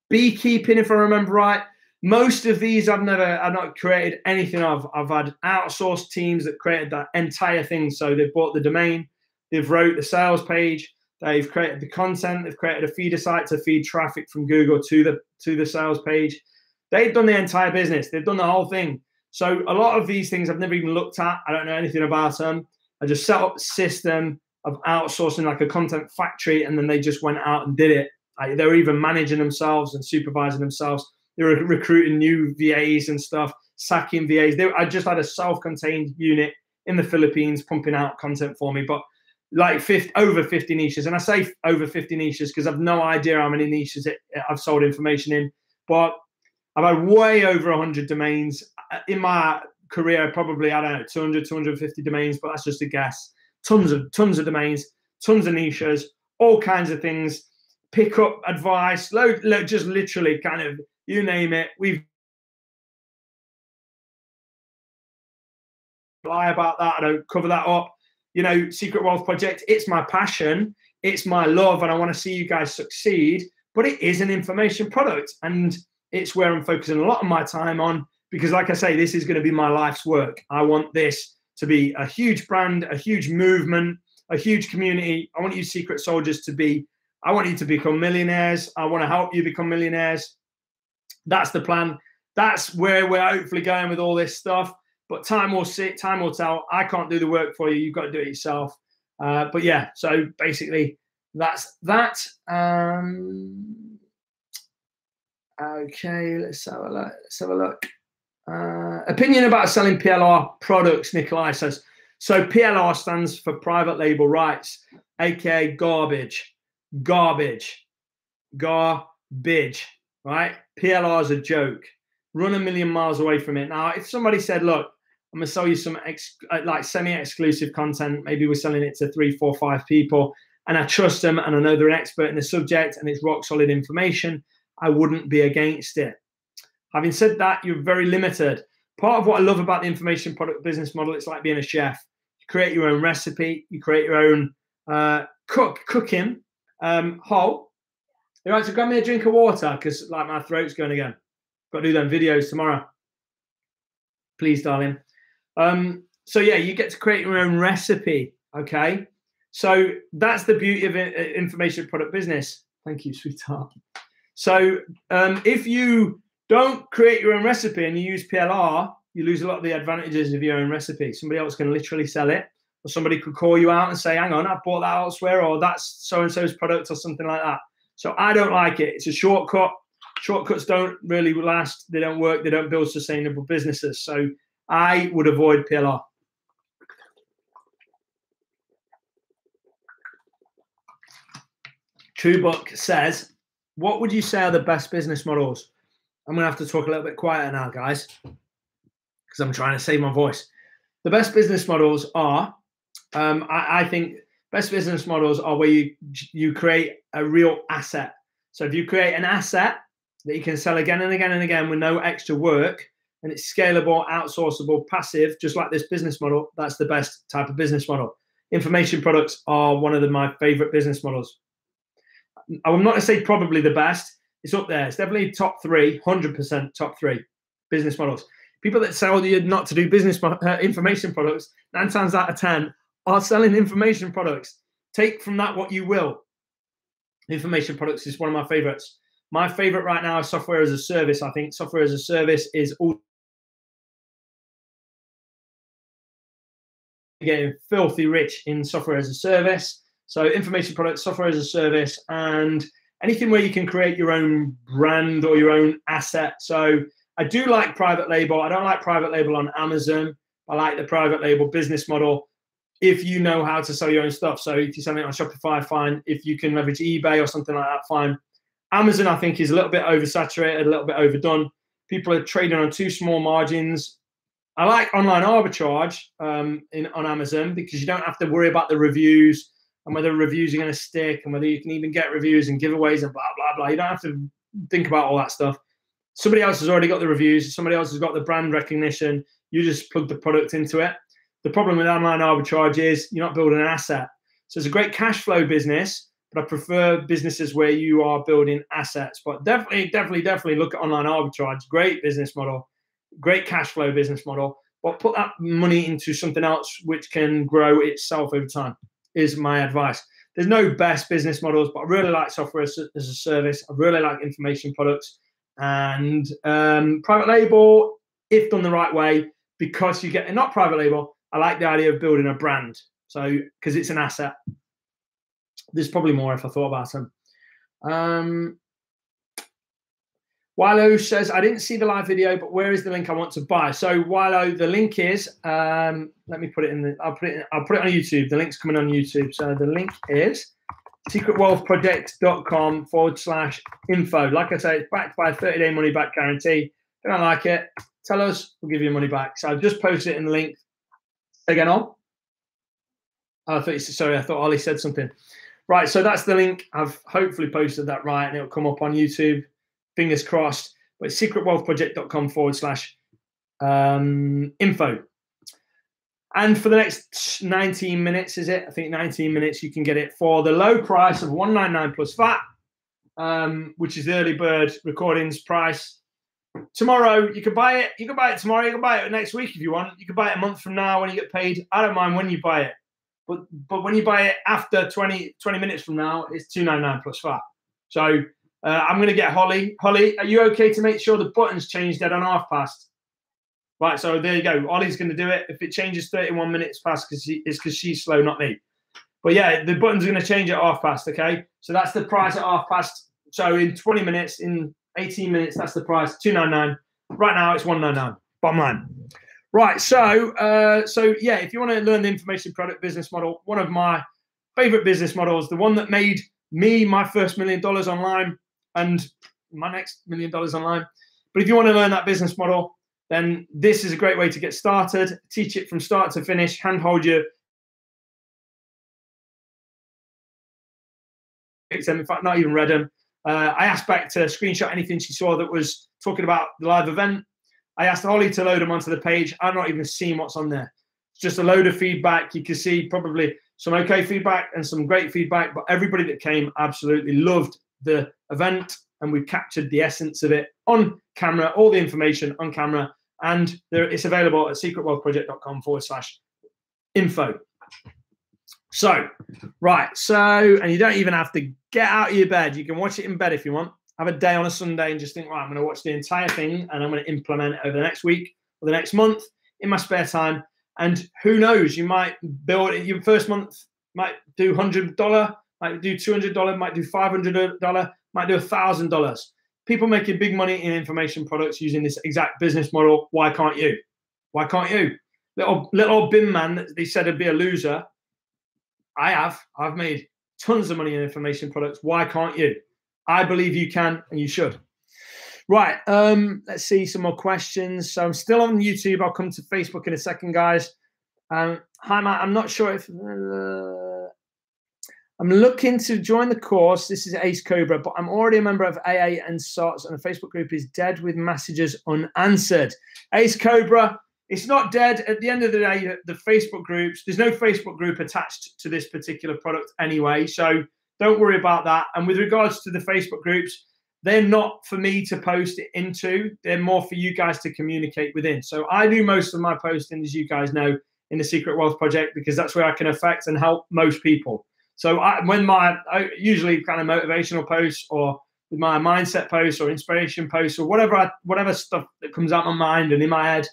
beekeeping, if I remember right. Most of these I've not created anything of. I've had outsourced teams that created that entire thing. So they've bought the domain, they've wrote the sales page, they've created the content, they've created a feeder site to feed traffic from Google to the sales page. They've done the entire business. They've done the whole thing. So a lot of these things I've never even looked at. I don't know anything about them. I just set up a system of outsourcing like a content factory, and then they just went out and did it. Like they were even managing themselves and supervising themselves. They were recruiting new VAs and stuff. sacking VAs. I just had a self-contained unit in the Philippines pumping out content for me, but like over 50 niches. And I say over 50 niches because I've no idea how many niches I've sold information in, but I've had way over 100 domains in my career. Probably, I don't know, 200, 250 domains, but that's just a guess. Tons of domains, tons of niches, all kinds of things. Pick up advice, just literally kind of, you name it. We've lie about that. I don't cover that up. You know, Secret Wealth Project, it's my passion, it's my love, and I want to see you guys succeed, but it is an information product, and it's where I'm focusing a lot of my time on, because like I say, this is going to be my life's work. I want this to be a huge brand, a huge movement, a huge community. I want you secret soldiers I want you to become millionaires. I want to help you become millionaires. That's the plan. That's where we're hopefully going with all this stuff. But time will tell. I can't do the work for you. You've got to do it yourself. But yeah, so basically that's that. Okay, let's have a look. Opinion about selling PLR products, Nikolai says. So PLR stands for private label rights, aka garbage, right? PLR is a joke. Run a million miles away from it. Now, if somebody said, look, I'm going to sell you some like semi-exclusive content, maybe we're selling it to 3, 4, 5 people, and I trust them and I know they're an expert in the subject and it's rock solid information, I wouldn't be against it. Having said that, you're very limited. Part of what I love about the information product business model, it's like being a chef. You create your own recipe, you create your own cooking hole. All right, so grab me a drink of water because like my throat's going again. Got to do them videos tomorrow. Please, darling. So yeah, you get to create your own recipe. Okay, so that's the beauty of information product business. Thank you, sweetheart. So if you don't create your own recipe and you use PLR, you lose a lot of the advantages of your own recipe. Somebody else can literally sell it, or somebody could call you out and say, hang on, I bought that elsewhere, or that's so-and-so's product or something like that. So I don't like it. It's a shortcut. Shortcuts don't really last. They don't work. They don't build sustainable businesses. So I would avoid PLR. Truebook says, what would you say are the best business models? I'm going to have to talk a little bit quieter now, guys, because I'm trying to save my voice. The best business models are, I think, best business models are where you create a real asset. So if you create an asset that you can sell again and again and again with no extra work, and it's scalable, outsourceable, passive, just like this business model, that's the best type of business model. Information products are one of my favorite business models. I'm not going to say probably the best. It's up there. It's definitely top 3, 100% top 3 business models. People that tell you not to do business information products, 9 times out of 10 are selling information products. Take from that what you will. Information products is one of my favorites. My favorite right now is software as a service. I think software as a service is all getting filthy rich in software as a service. So information products, software as a service, and anything where you can create your own brand or your own asset. So I do like private label. I don't like private label on Amazon. I like the private label business model if you know how to sell your own stuff. So if you're selling it on Shopify, fine. If you can leverage eBay or something like that, fine. Amazon, I think, is a little bit oversaturated, a little bit overdone. People are trading on too small margins. I like online arbitrage on Amazon because you don't have to worry about the reviews and whether reviews are going to stick and whether you can even get reviews and giveaways and blah, blah, blah. You don't have to think about all that stuff. Somebody else has already got the reviews. Somebody else has got the brand recognition. You just plug the product into it. The problem with online arbitrage is you're not building an asset. So it's a great cash flow business, but I prefer businesses where you are building assets. But definitely look at online arbitrage. Great business model, great cash flow business model. But put that money into something else which can grow itself over time is my advice. There's no best business models, but I really like software as a service. I really like information products and private label, if done the right way, because you get not private label. I like the idea of building a brand. So, because it's an asset. There's probably more if I thought about them. Wilo says, I didn't see the live video, but where is the link I want to buy? So Wilo, the link is, let me put it in the, I'll put it on YouTube. The link's coming on YouTube. So the link is secretwealthproject.com/info. Like I say, it's backed by a 30-day money back guarantee. If you don't like it, tell us, we'll give you money back. So I've just posted it in the link. Again on. I thought Ollie said something. Right, so that's the link. I've hopefully posted that right, and it'll come up on YouTube. Fingers crossed. But it's secretwealthproject.com/info. And for the next 19 minutes, is it? I think 19 minutes, you can get it for the low price of $199 plus VAT, which is the early bird recordings price. Tomorrow, you can buy it. You can buy it tomorrow. You can buy it next week if you want. You can buy it a month from now when you get paid. I don't mind when you buy it. But when you buy it after 20 minutes from now, it's $299 plus VAT. So I'm going to get Holly. Holly, are you okay to make sure the buttons change dead on half past? Right, so there you go. Ollie's going to do it. If it changes 31 minutes past, it's because she's slow, not me. But yeah, the buttons are going to change at half past, okay? So that's the price at half past. So in 20 minutes, in 18 minutes, that's the price, $299. Right now, it's $199. Bottom line. Right, so yeah, if you want to learn the information product business model, one of my favorite business models, the one that made me my first $1 million online and my next $1 million online. But if you want to learn that business model, then this is a great way to get started. Teach it from start to finish, handhold you. In fact, not even read them. I asked Beck to screenshot anything she saw that was talking about the live event. I asked Holly to load them onto the page. I've not even seen what's on there. It's just a load of feedback. You can see probably some okay feedback and some great feedback, but everybody that came absolutely loved the event, and we captured the essence of it on camera, all the information on camera, and it's available at secretwealthproject.com/info. So, right, and you don't even have to get out of your bed. You can watch it in bed if you want. Have a day on a Sunday and just think, right, I'm going to watch the entire thing and I'm going to implement it over the next week or the next month in my spare time. And who knows, you might build it. Your first month might do $100, might do $200, might do $500, might do $1,000. People making big money in information products using this exact business model. Why can't you? Why can't you? Little old bin man that they said would be a loser. I've made tons of money in information products. Why can't you? I believe you can and you should. Right, let's see some more questions. So I'm still on YouTube. I'll come to Facebook in a second, guys. Hi, Matt. I'm not sure if... I'm looking to join the course. This is Ace Cobra, but I'm already a member of AA and SOTS, and the Facebook group is dead with messages unanswered. Ace Cobra, it's not dead. At the end of the day, the Facebook groups, there's no Facebook group attached to this particular product anyway, so don't worry about that. And with regards to the Facebook groups, they're not for me to post it into. They're more for you guys to communicate within. So I do most of my posting, as you guys know, in the Secret Wealth Project, because that's where I can affect and help most people. So I usually kind of motivational posts or with my mindset posts or inspiration posts or whatever stuff that comes out of my mind and in my head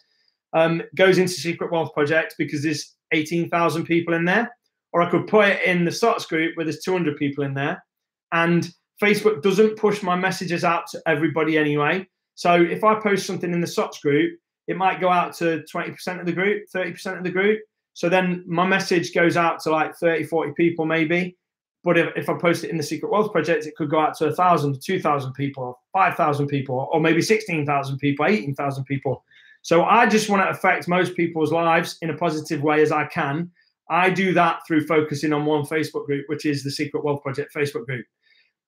goes into Secret Wealth Project, because there's 18,000 people in there. Or I could put it in the SOTS group where there's 200 people in there. And Facebook doesn't push my messages out to everybody anyway. So if I post something in the SOTS group, it might go out to 20% of the group, 30% of the group. So then my message goes out to like 30, 40 people maybe. But if I post it in the Secret Wealth Project, it could go out to 1,000, 2,000 people, 5,000 people, or maybe 16,000 people, 18,000 people. So I just want to affect most people's lives in a positive way as I can. I do that through focusing on one Facebook group, which is the Secret Wealth Project Facebook group.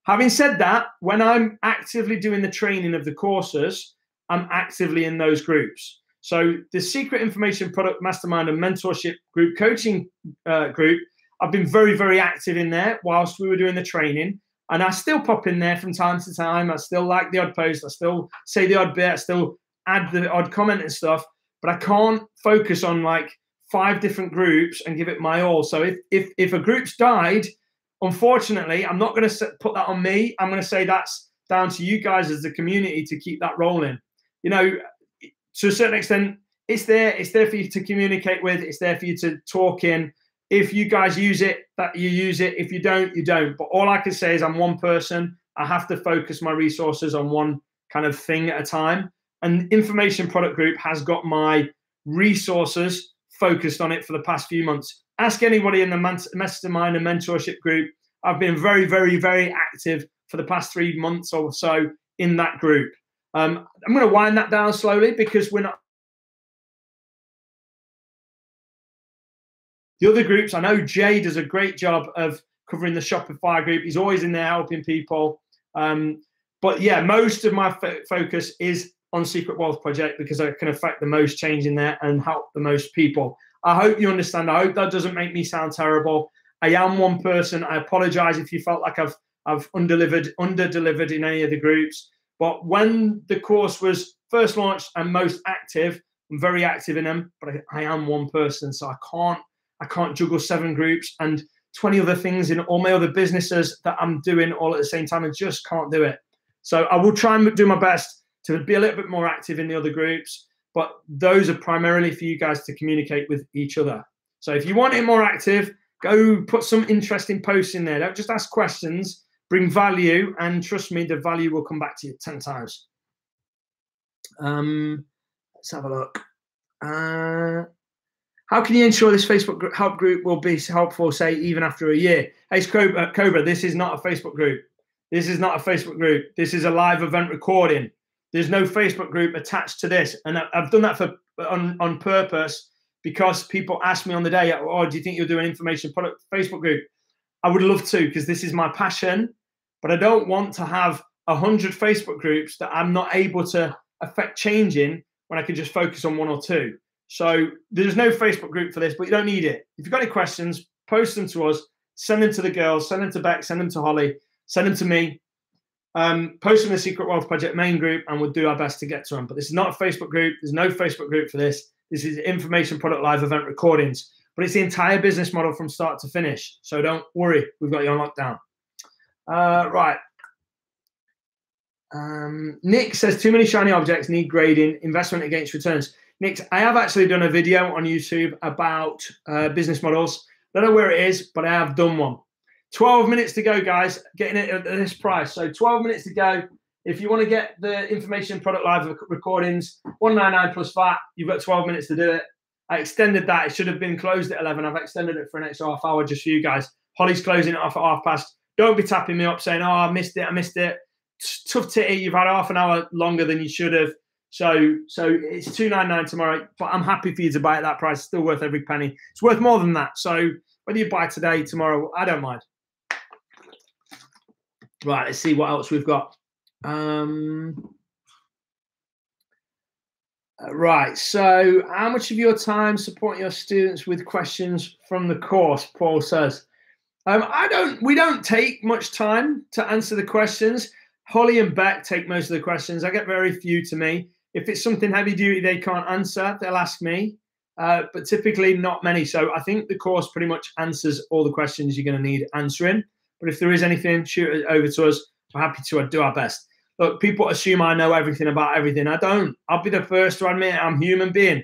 Having said that, when I'm actively doing the training of the courses, I'm actively in those groups. So the Secret Information Product Mastermind and Mentorship Group Coaching group, I've been very, very active in there whilst we were doing the training. And I still pop in there from time to time. I still like the odd post. I still say the odd bit. I still add the odd comment and stuff. But I can't focus on like 5 different groups and give it my all. So if a group's died, unfortunately, I'm not going to put that on me. I'm going to say that's down to you guys as the community to keep that rolling. You know, to a certain extent, it's there for you to communicate with. It's there for you to talk in. If you guys use it, that you use it. If you don't, you don't. But all I can say is I'm one person. I have to focus my resources on one kind of thing at a time. And information product group has got my resources focused on it for the past few months. Ask anybody in the mastermind and mentorship group. I've been very, very, very active for the past 3 months or so in that group. I'm going to wind that down slowly because we're not. The other groups, I know Jay does a great job of covering the Shopify group. He's always in there helping people. But yeah, most of my focus is on Secret Wealth Project because I can affect the most change in there and help the most people. I hope you understand. I hope that doesn't make me sound terrible. I am one person. I apologize if you felt like I've under-delivered in any of the groups. But when the course was first launched and most active, I'm very active in them, but I am one person, so I can't juggle 7 groups and 20 other things in all my other businesses that I'm doing all at the same time. I just can't do it. So I will try and do my best to be a little bit more active in the other groups, but those are primarily for you guys to communicate with each other. So if you want it more active, go put some interesting posts in there. Don't just ask questions, bring value, and trust me, the value will come back to you 10 times. Let's have a look. How can you ensure this Facebook help group will be helpful, say, even after a year? Hey, Cobra, this is not a Facebook group. This is not a Facebook group. This is a live event recording. There's no Facebook group attached to this. And I've done that on purpose because people ask me on the day, oh, do you think you'll do an information product Facebook group? I would love to because this is my passion, but I don't want to have 100 Facebook groups that I'm not able to affect change in when I can just focus on 1 or 2. So there's no Facebook group for this, but you don't need it. If you've got any questions, post them to us, send them to the girls, send them to Beck, send them to Holly, send them to me. Post them in the Secret Wealth Project main group, and we'll do our best to get to them. But this is not a Facebook group. There's no Facebook group for this. This is information product live event recordings. But it's the entire business model from start to finish. So don't worry. We've got you on lockdown. Right. Nick says, too many shiny objects need grading, investment against returns. Nick, I have actually done a video on YouTube about business models. I don't know where it is, but I have done one. 12 minutes to go, guys, getting it at this price. So 12 minutes to go. If you want to get the information product live recordings, $199 plus VAT, you've got 12 minutes to do it. I extended that. It should have been closed at 11. I've extended it for an extra half hour just for you guys. Holly's closing it off at 1:30. Don't be tapping me up saying, oh, I missed it. Tough titty. You've had half an hour longer than you should have. So it's $299 tomorrow, but I'm happy for you to buy at that price. It's still worth every penny. It's worth more than that. So whether you buy today, tomorrow, I don't mind. Right, let's see what else we've got. Right, so how much of your time supporting your students with questions from the course, Paul says. We don't take much time to answer the questions. Holly and Beck take most of the questions. I get very few to me. If it's something heavy duty they can't answer, they'll ask me, but typically not many. So I think the course pretty much answers all the questions you're going to need answering. But if there is anything, shoot it over to us. We're happy to do our best. Look, people assume I know everything about everything. I don't. I'll be the first to admit I'm a human being.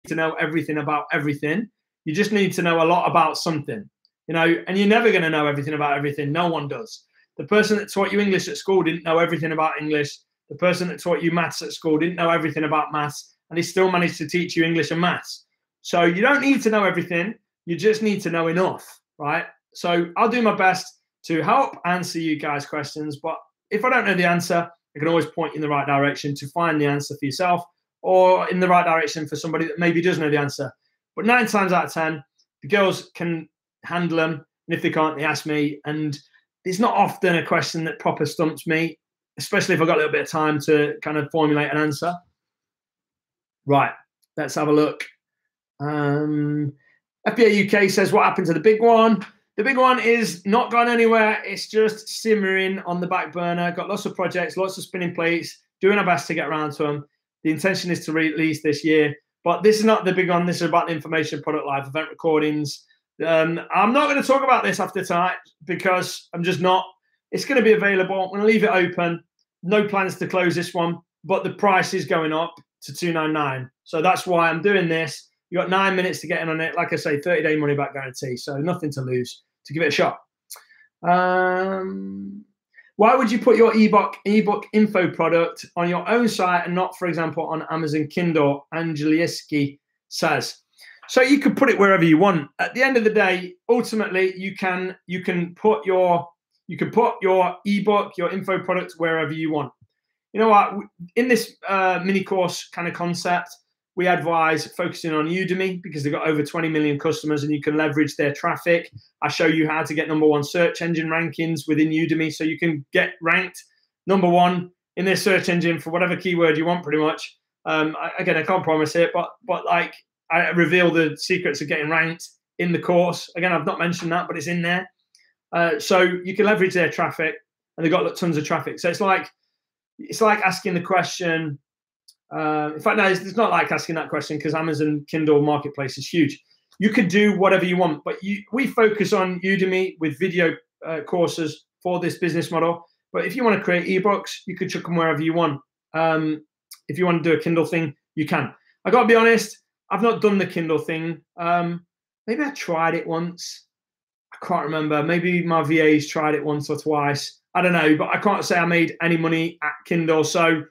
To know everything about everything. You just need to know a lot about something, you know, and you're never going to know everything about everything. No one does. The person that taught you English at school didn't know everything about English. The person that taught you maths at school didn't know everything about maths, and he still managed to teach you English and maths. So you don't need to know everything. You just need to know enough, right? So I'll do my best to help answer you guys' questions. But if I don't know the answer, I can always point you in the right direction to find the answer for yourself, or in the right direction for somebody that maybe does know the answer. But 9 times out of 10, the girls can handle them. And if they can't, they ask me. And it's not often a question that proper stumps me, especially if I've got a little bit of time to kind of formulate an answer. Right, let's have a look. FBA UK says, what happened to the big one? The big one is not gone anywhere. It's just simmering on the back burner. Got lots of projects, lots of spinning plates, doing our best to get around to them. The intention is to release this year. But this is not the big one. This is about the information product live event recordings. I'm not going to talk about this after tonight because I'm just not. It's going to be available. I'm going to leave it open. No plans to close this one, but the price is going up to $299. So that's why I'm doing this. You got 9 minutes to get in on it. Like I say, 30-day money back guarantee. So nothing to lose to give it a shot. Why would you put your ebook info product on your own site and not, for example, on Amazon Kindle? Angelieski says. So you could put it wherever you want. At the end of the day, ultimately, you can put your ebook, your info product wherever you want. You know what? In this mini course kind of concept, we advise focusing on Udemy because they've got over 20 million customers and you can leverage their traffic. I show you how to get #1 search engine rankings within Udemy so you can get ranked #1 in their search engine for whatever keyword you want, pretty much. Again, I can't promise it, but like I reveal the secrets of getting ranked in the course. Again, I've not mentioned that, but it's in there. So you can leverage their traffic, and they've got tons of traffic. So it's like asking the question. In fact, no, it's not like asking that question because Amazon Kindle Marketplace is huge. You could do whatever you want, but we focus on Udemy with video courses for this business model. But if you want to create ebooks, you could chuck them wherever you want. If you want to do a Kindle thing, you can. I got to be honest, I've not done the Kindle thing. Maybe I tried it once. I can't remember. Maybe my VAs tried it once or twice. I don't know, but I can't say I made any money at Kindle. So,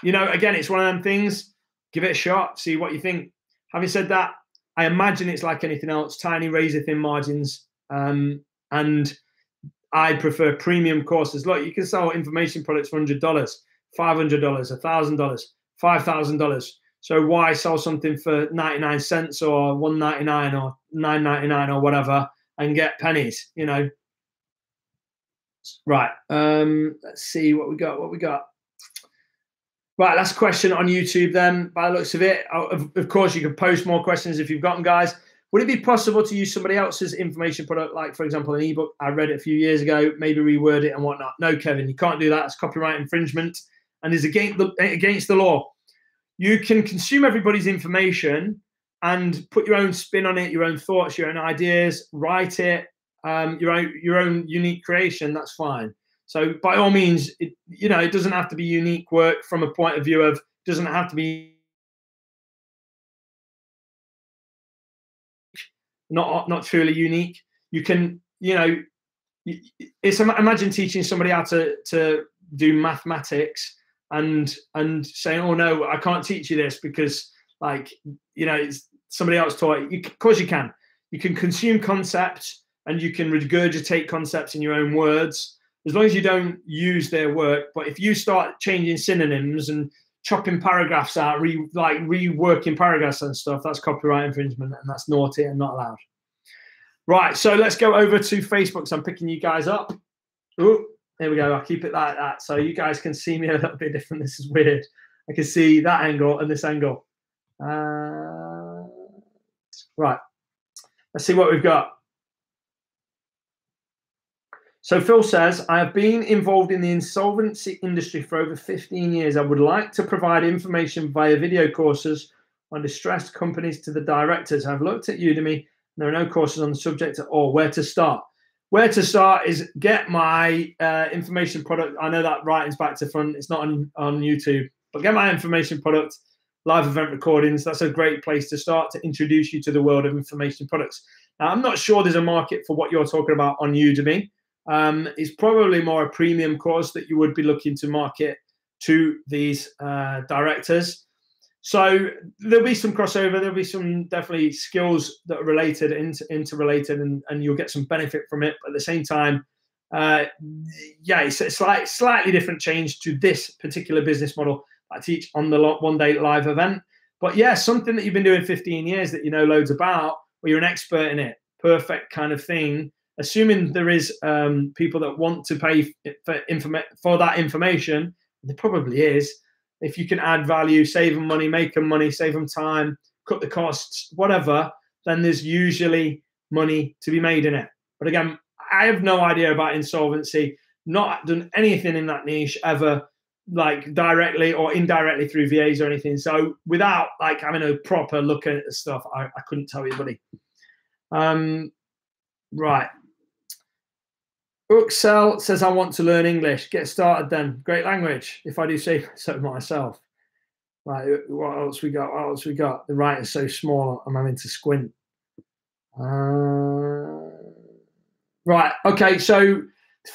again, it's one of them things. Give it a shot, see what you think. Having said that, I imagine it's like anything else, tiny razor-thin margins. And I prefer premium courses. Look, you can sell information products for $100, $500, $1,000, $5,000. So why sell something for 99 cents or $1.99 or $9.99 or whatever and get pennies, Right. Let's see what we got. Right, last question on YouTube then, by the looks of it. Of course, you can post more questions if you've got them, guys. Would it be possible to use somebody else's information product, like, for example, an ebook? I read it a few years ago, maybe reword it and whatnot. No, Kevin, you can't do that. It's copyright infringement and is against the law. You can consume everybody's information and put your own spin on it, your own thoughts, your own ideas, write it, your own unique creation. That's fine. So by all means, it doesn't have to be unique work from a point of view of, doesn't have to be not truly unique. You can, imagine teaching somebody how to do mathematics and saying, oh no, I can't teach you this because it's somebody else taught you. Of course you can. You can consume concepts and you can regurgitate concepts in your own words, as long as you don't use their work. But if you start changing synonyms and chopping paragraphs out, reworking paragraphs and stuff, that's copyright infringement and that's naughty and not allowed. Right, so let's go over to Facebook. So I'm picking you guys up. Oh, there we go. I'll keep it like that so you guys can see me a little bit different. This is weird. I can see that angle and this angle. Right, let's see what we've got. So Phil says, I have been involved in the insolvency industry for over 15 years. I would like to provide information via video courses on distressed companies to the directors. I've looked at Udemy. There are no courses on the subject at all. Where to start? Where to start is get my information product. I know that writing's back to front. It's not on YouTube. But get my information product, live event recordings. That's a great place to start to introduce you to the world of information products. Now, I'm not sure there's a market for what you're talking about on Udemy. It's probably more a premium course that you would be looking to market to these directors. So there'll be some crossover. There'll be some definitely skills that are related, interrelated, and you'll get some benefit from it. But at the same time, it's a slightly different change to this particular business model I teach on the one-day live event. But yeah, something that you've been doing 15 years that you know loads about, or you're an expert in it, perfect kind of thing. Assuming there is people that want to pay for that information, there probably is. If you can add value, save them money, make them money, save them time, cut the costs, whatever, then there's usually money to be made in it. But again, I have no idea about insolvency, not done anything in that niche ever, like directly or indirectly through VAs or anything. So without like having a proper look at the stuff, I couldn't tell you, buddy. Right. Uxel says, I want to learn English. Get started then. Great language, if I do say so myself. Right, what else we got? The writing's so small, I'm having to squint. Right. Okay. So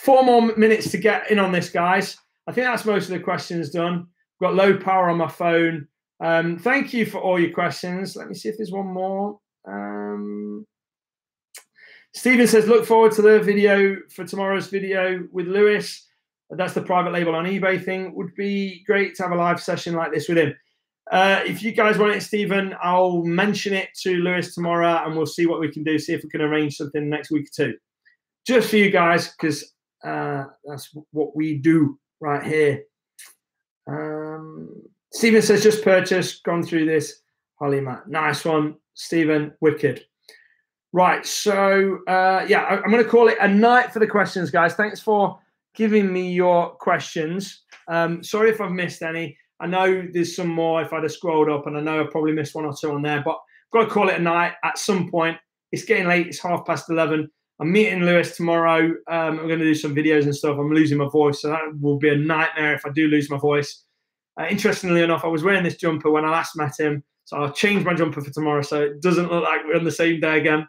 4 more minutes to get in on this, guys. I think that's most of the questions done. Got low power on my phone. Thank you for all your questions. Let me see if there's one more. Stephen says, look forward to the video for tomorrow's video with Lewis. That's the private label on eBay thing. Would be great to have a live session like this with him. If you guys want it, Stephen, I'll mention it to Lewis tomorrow and we'll see what we can do, see if we can arrange something next week or two. Just for you guys, because that's what we do right here. Stephen says, just purchased, gone through this. Holly Matt. Nice one, Stephen. Wicked. Right. So, yeah, I'm going to call it a night for the questions, guys. Thanks for giving me your questions. Sorry if I've missed any. I know there's some more if I'd have scrolled up, and I know I probably missed 1 or 2 on there, but I've got to call it a night at some point. It's getting late. It's 11:30. I'm meeting Lewis tomorrow. I'm going to do some videos and stuff. I'm losing my voice, so that will be a nightmare if I do lose my voice. Interestingly enough, I was wearing this jumper when I last met him, so I'll change my jumper for tomorrow so it doesn't look like we're on the same day again.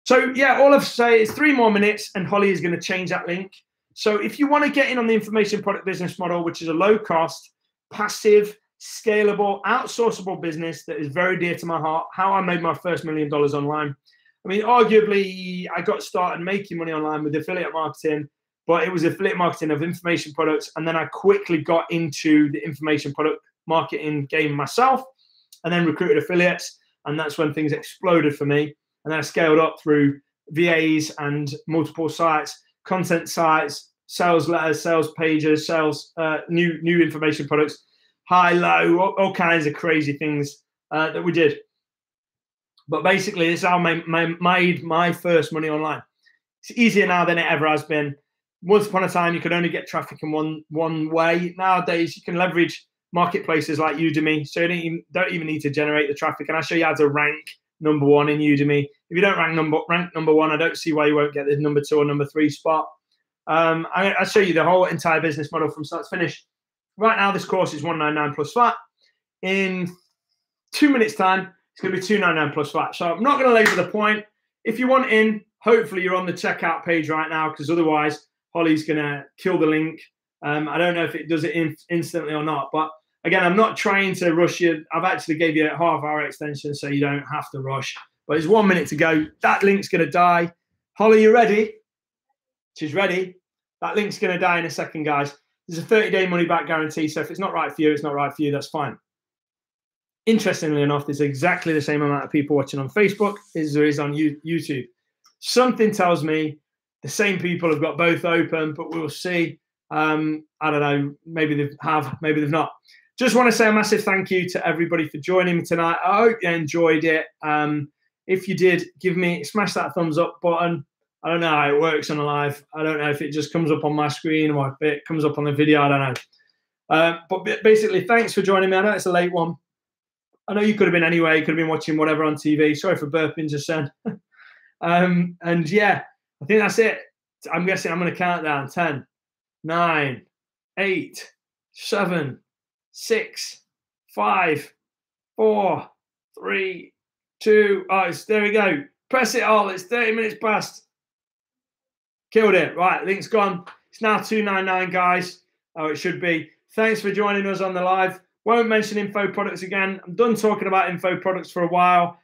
So, yeah, all I've say is 3 more minutes and Holly is going to change that link. So if you want to get in on the information product business model, which is a low-cost, passive, scalable, outsourceable business that is very dear to my heart, how I made my first $1 million online. I mean, arguably, I got started making money online with affiliate marketing, but it was affiliate marketing of information products. And then I quickly got into the information product marketing game myself and then recruited affiliates. And that's when things exploded for me. And then I scaled up through VAs and multiple sites, content sites, sales letters, sales pages, sales, new information products, high, low, all kinds of crazy things that we did. But basically, this is how I made my first money online. It's easier now than it ever has been. Once upon a time, you could only get traffic in one way. Nowadays, you can leverage marketplaces like Udemy, so you don't even need to generate the traffic. And I'll show you how to rank #1 in Udemy. If you don't rank number 1, I don't see why you won't get the number 2 or number 3 spot. I'll show you the whole entire business model from start to finish. Right now, this course is $199 plus VAT. In 2 minutes' time, it's going to be $299 plus VAT. So I'm not going to labour the point. If you want in, hopefully you're on the checkout page right now, because otherwise Holly's going to kill the link. I don't know if it does it instantly or not. But again, I'm not trying to rush you. I've actually gave you a half-hour extension so you don't have to rush. But it's 1 minute to go. That link's going to die. Holly, you ready? She's ready. That link's going to die in a second, guys. There's a 30-day money-back guarantee. So if it's not right for you, it's not right for you. That's fine. Interestingly enough, there's exactly the same amount of people watching on Facebook as there is on YouTube. Something tells me the same people have got both open, but we'll see. I don't know. Maybe they have, maybe they've not. Just want to say a massive thank you to everybody for joining me tonight. I hope you enjoyed it. If you did, smash that thumbs up button. I don't know how it works on a live. I don't know if it just comes up on my screen or if it comes up on the video. I don't know. But basically, thanks for joining me. I know it's a late one. I know you could have been anywhere. You could have been watching whatever on TV. Sorry for burping just then. And yeah, I think that's it. I'm guessing I'm going to count down 10, 9, 8, 7, 6, 5, 4, 3, 2. Oh, there we go. Press it all. It's 30 minutes past. Killed it. Right, link's gone. It's now $299, guys. Oh, it should be. Thanks for joining us on the live. Won't mention info products again. I'm done talking about info products for a while.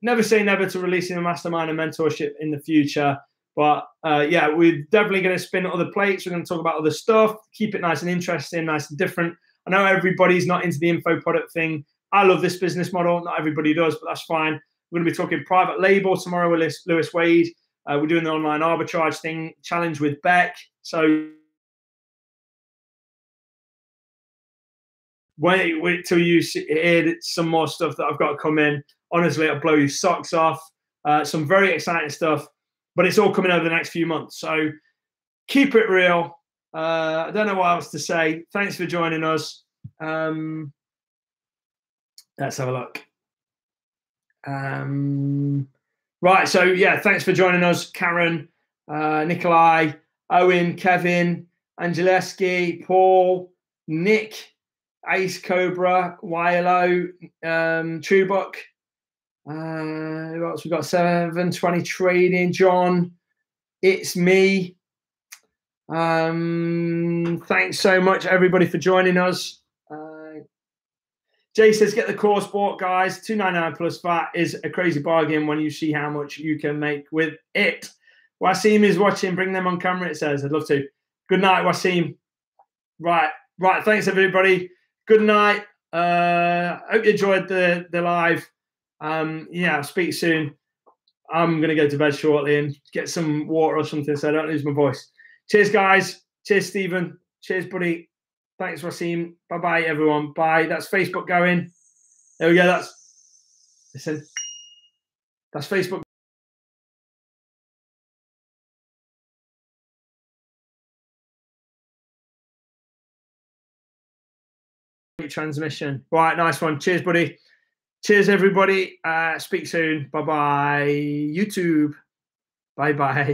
Never say never to releasing a mastermind and mentorship in the future. But yeah, we're definitely going to spin other plates. We're going to talk about other stuff. Keep it nice and interesting, nice and different. I know everybody's not into the info product thing. I love this business model. Not everybody does, but that's fine. We're going to be talking private label tomorrow with Lewis Wade. We're doing the online arbitrage thing, challenge with Beck. So wait till you hear some more stuff that I've got to come in. Honestly, it'll blow your socks off. Some very exciting stuff, but it's all coming over the next few months. So keep it real. I don't know what else to say. Thanks for joining us. Let's have a look. Right, so yeah, thanks for joining us, Karen, Nikolai, Owen, Kevin, Angeleski, Paul, Nick, Ace Cobra, Wilo, Truebuck. Who else? We've got 720 Trading, John. It's me. Thanks so much, everybody, for joining us. Jay says, get the course bought, guys. $299 plus VAT is a crazy bargain when you see how much you can make with it. Wasim is watching. Bring them on camera, it says. I'd love to. Good night, Wasim. Right. Thanks, everybody. Good night. Hope you enjoyed the live. Yeah, I'll speak soon. I'm going to go to bed shortly and get some water or something so I don't lose my voice. Cheers, guys. Cheers, Stephen. Cheers, buddy. Thanks, Wasim. Bye-bye, everyone. Bye. That's Facebook going. There we go. Listen. That's Facebook. Transmission. Right, nice one. Cheers, buddy. Cheers, everybody. Speak soon. Bye-bye. YouTube. Bye-bye.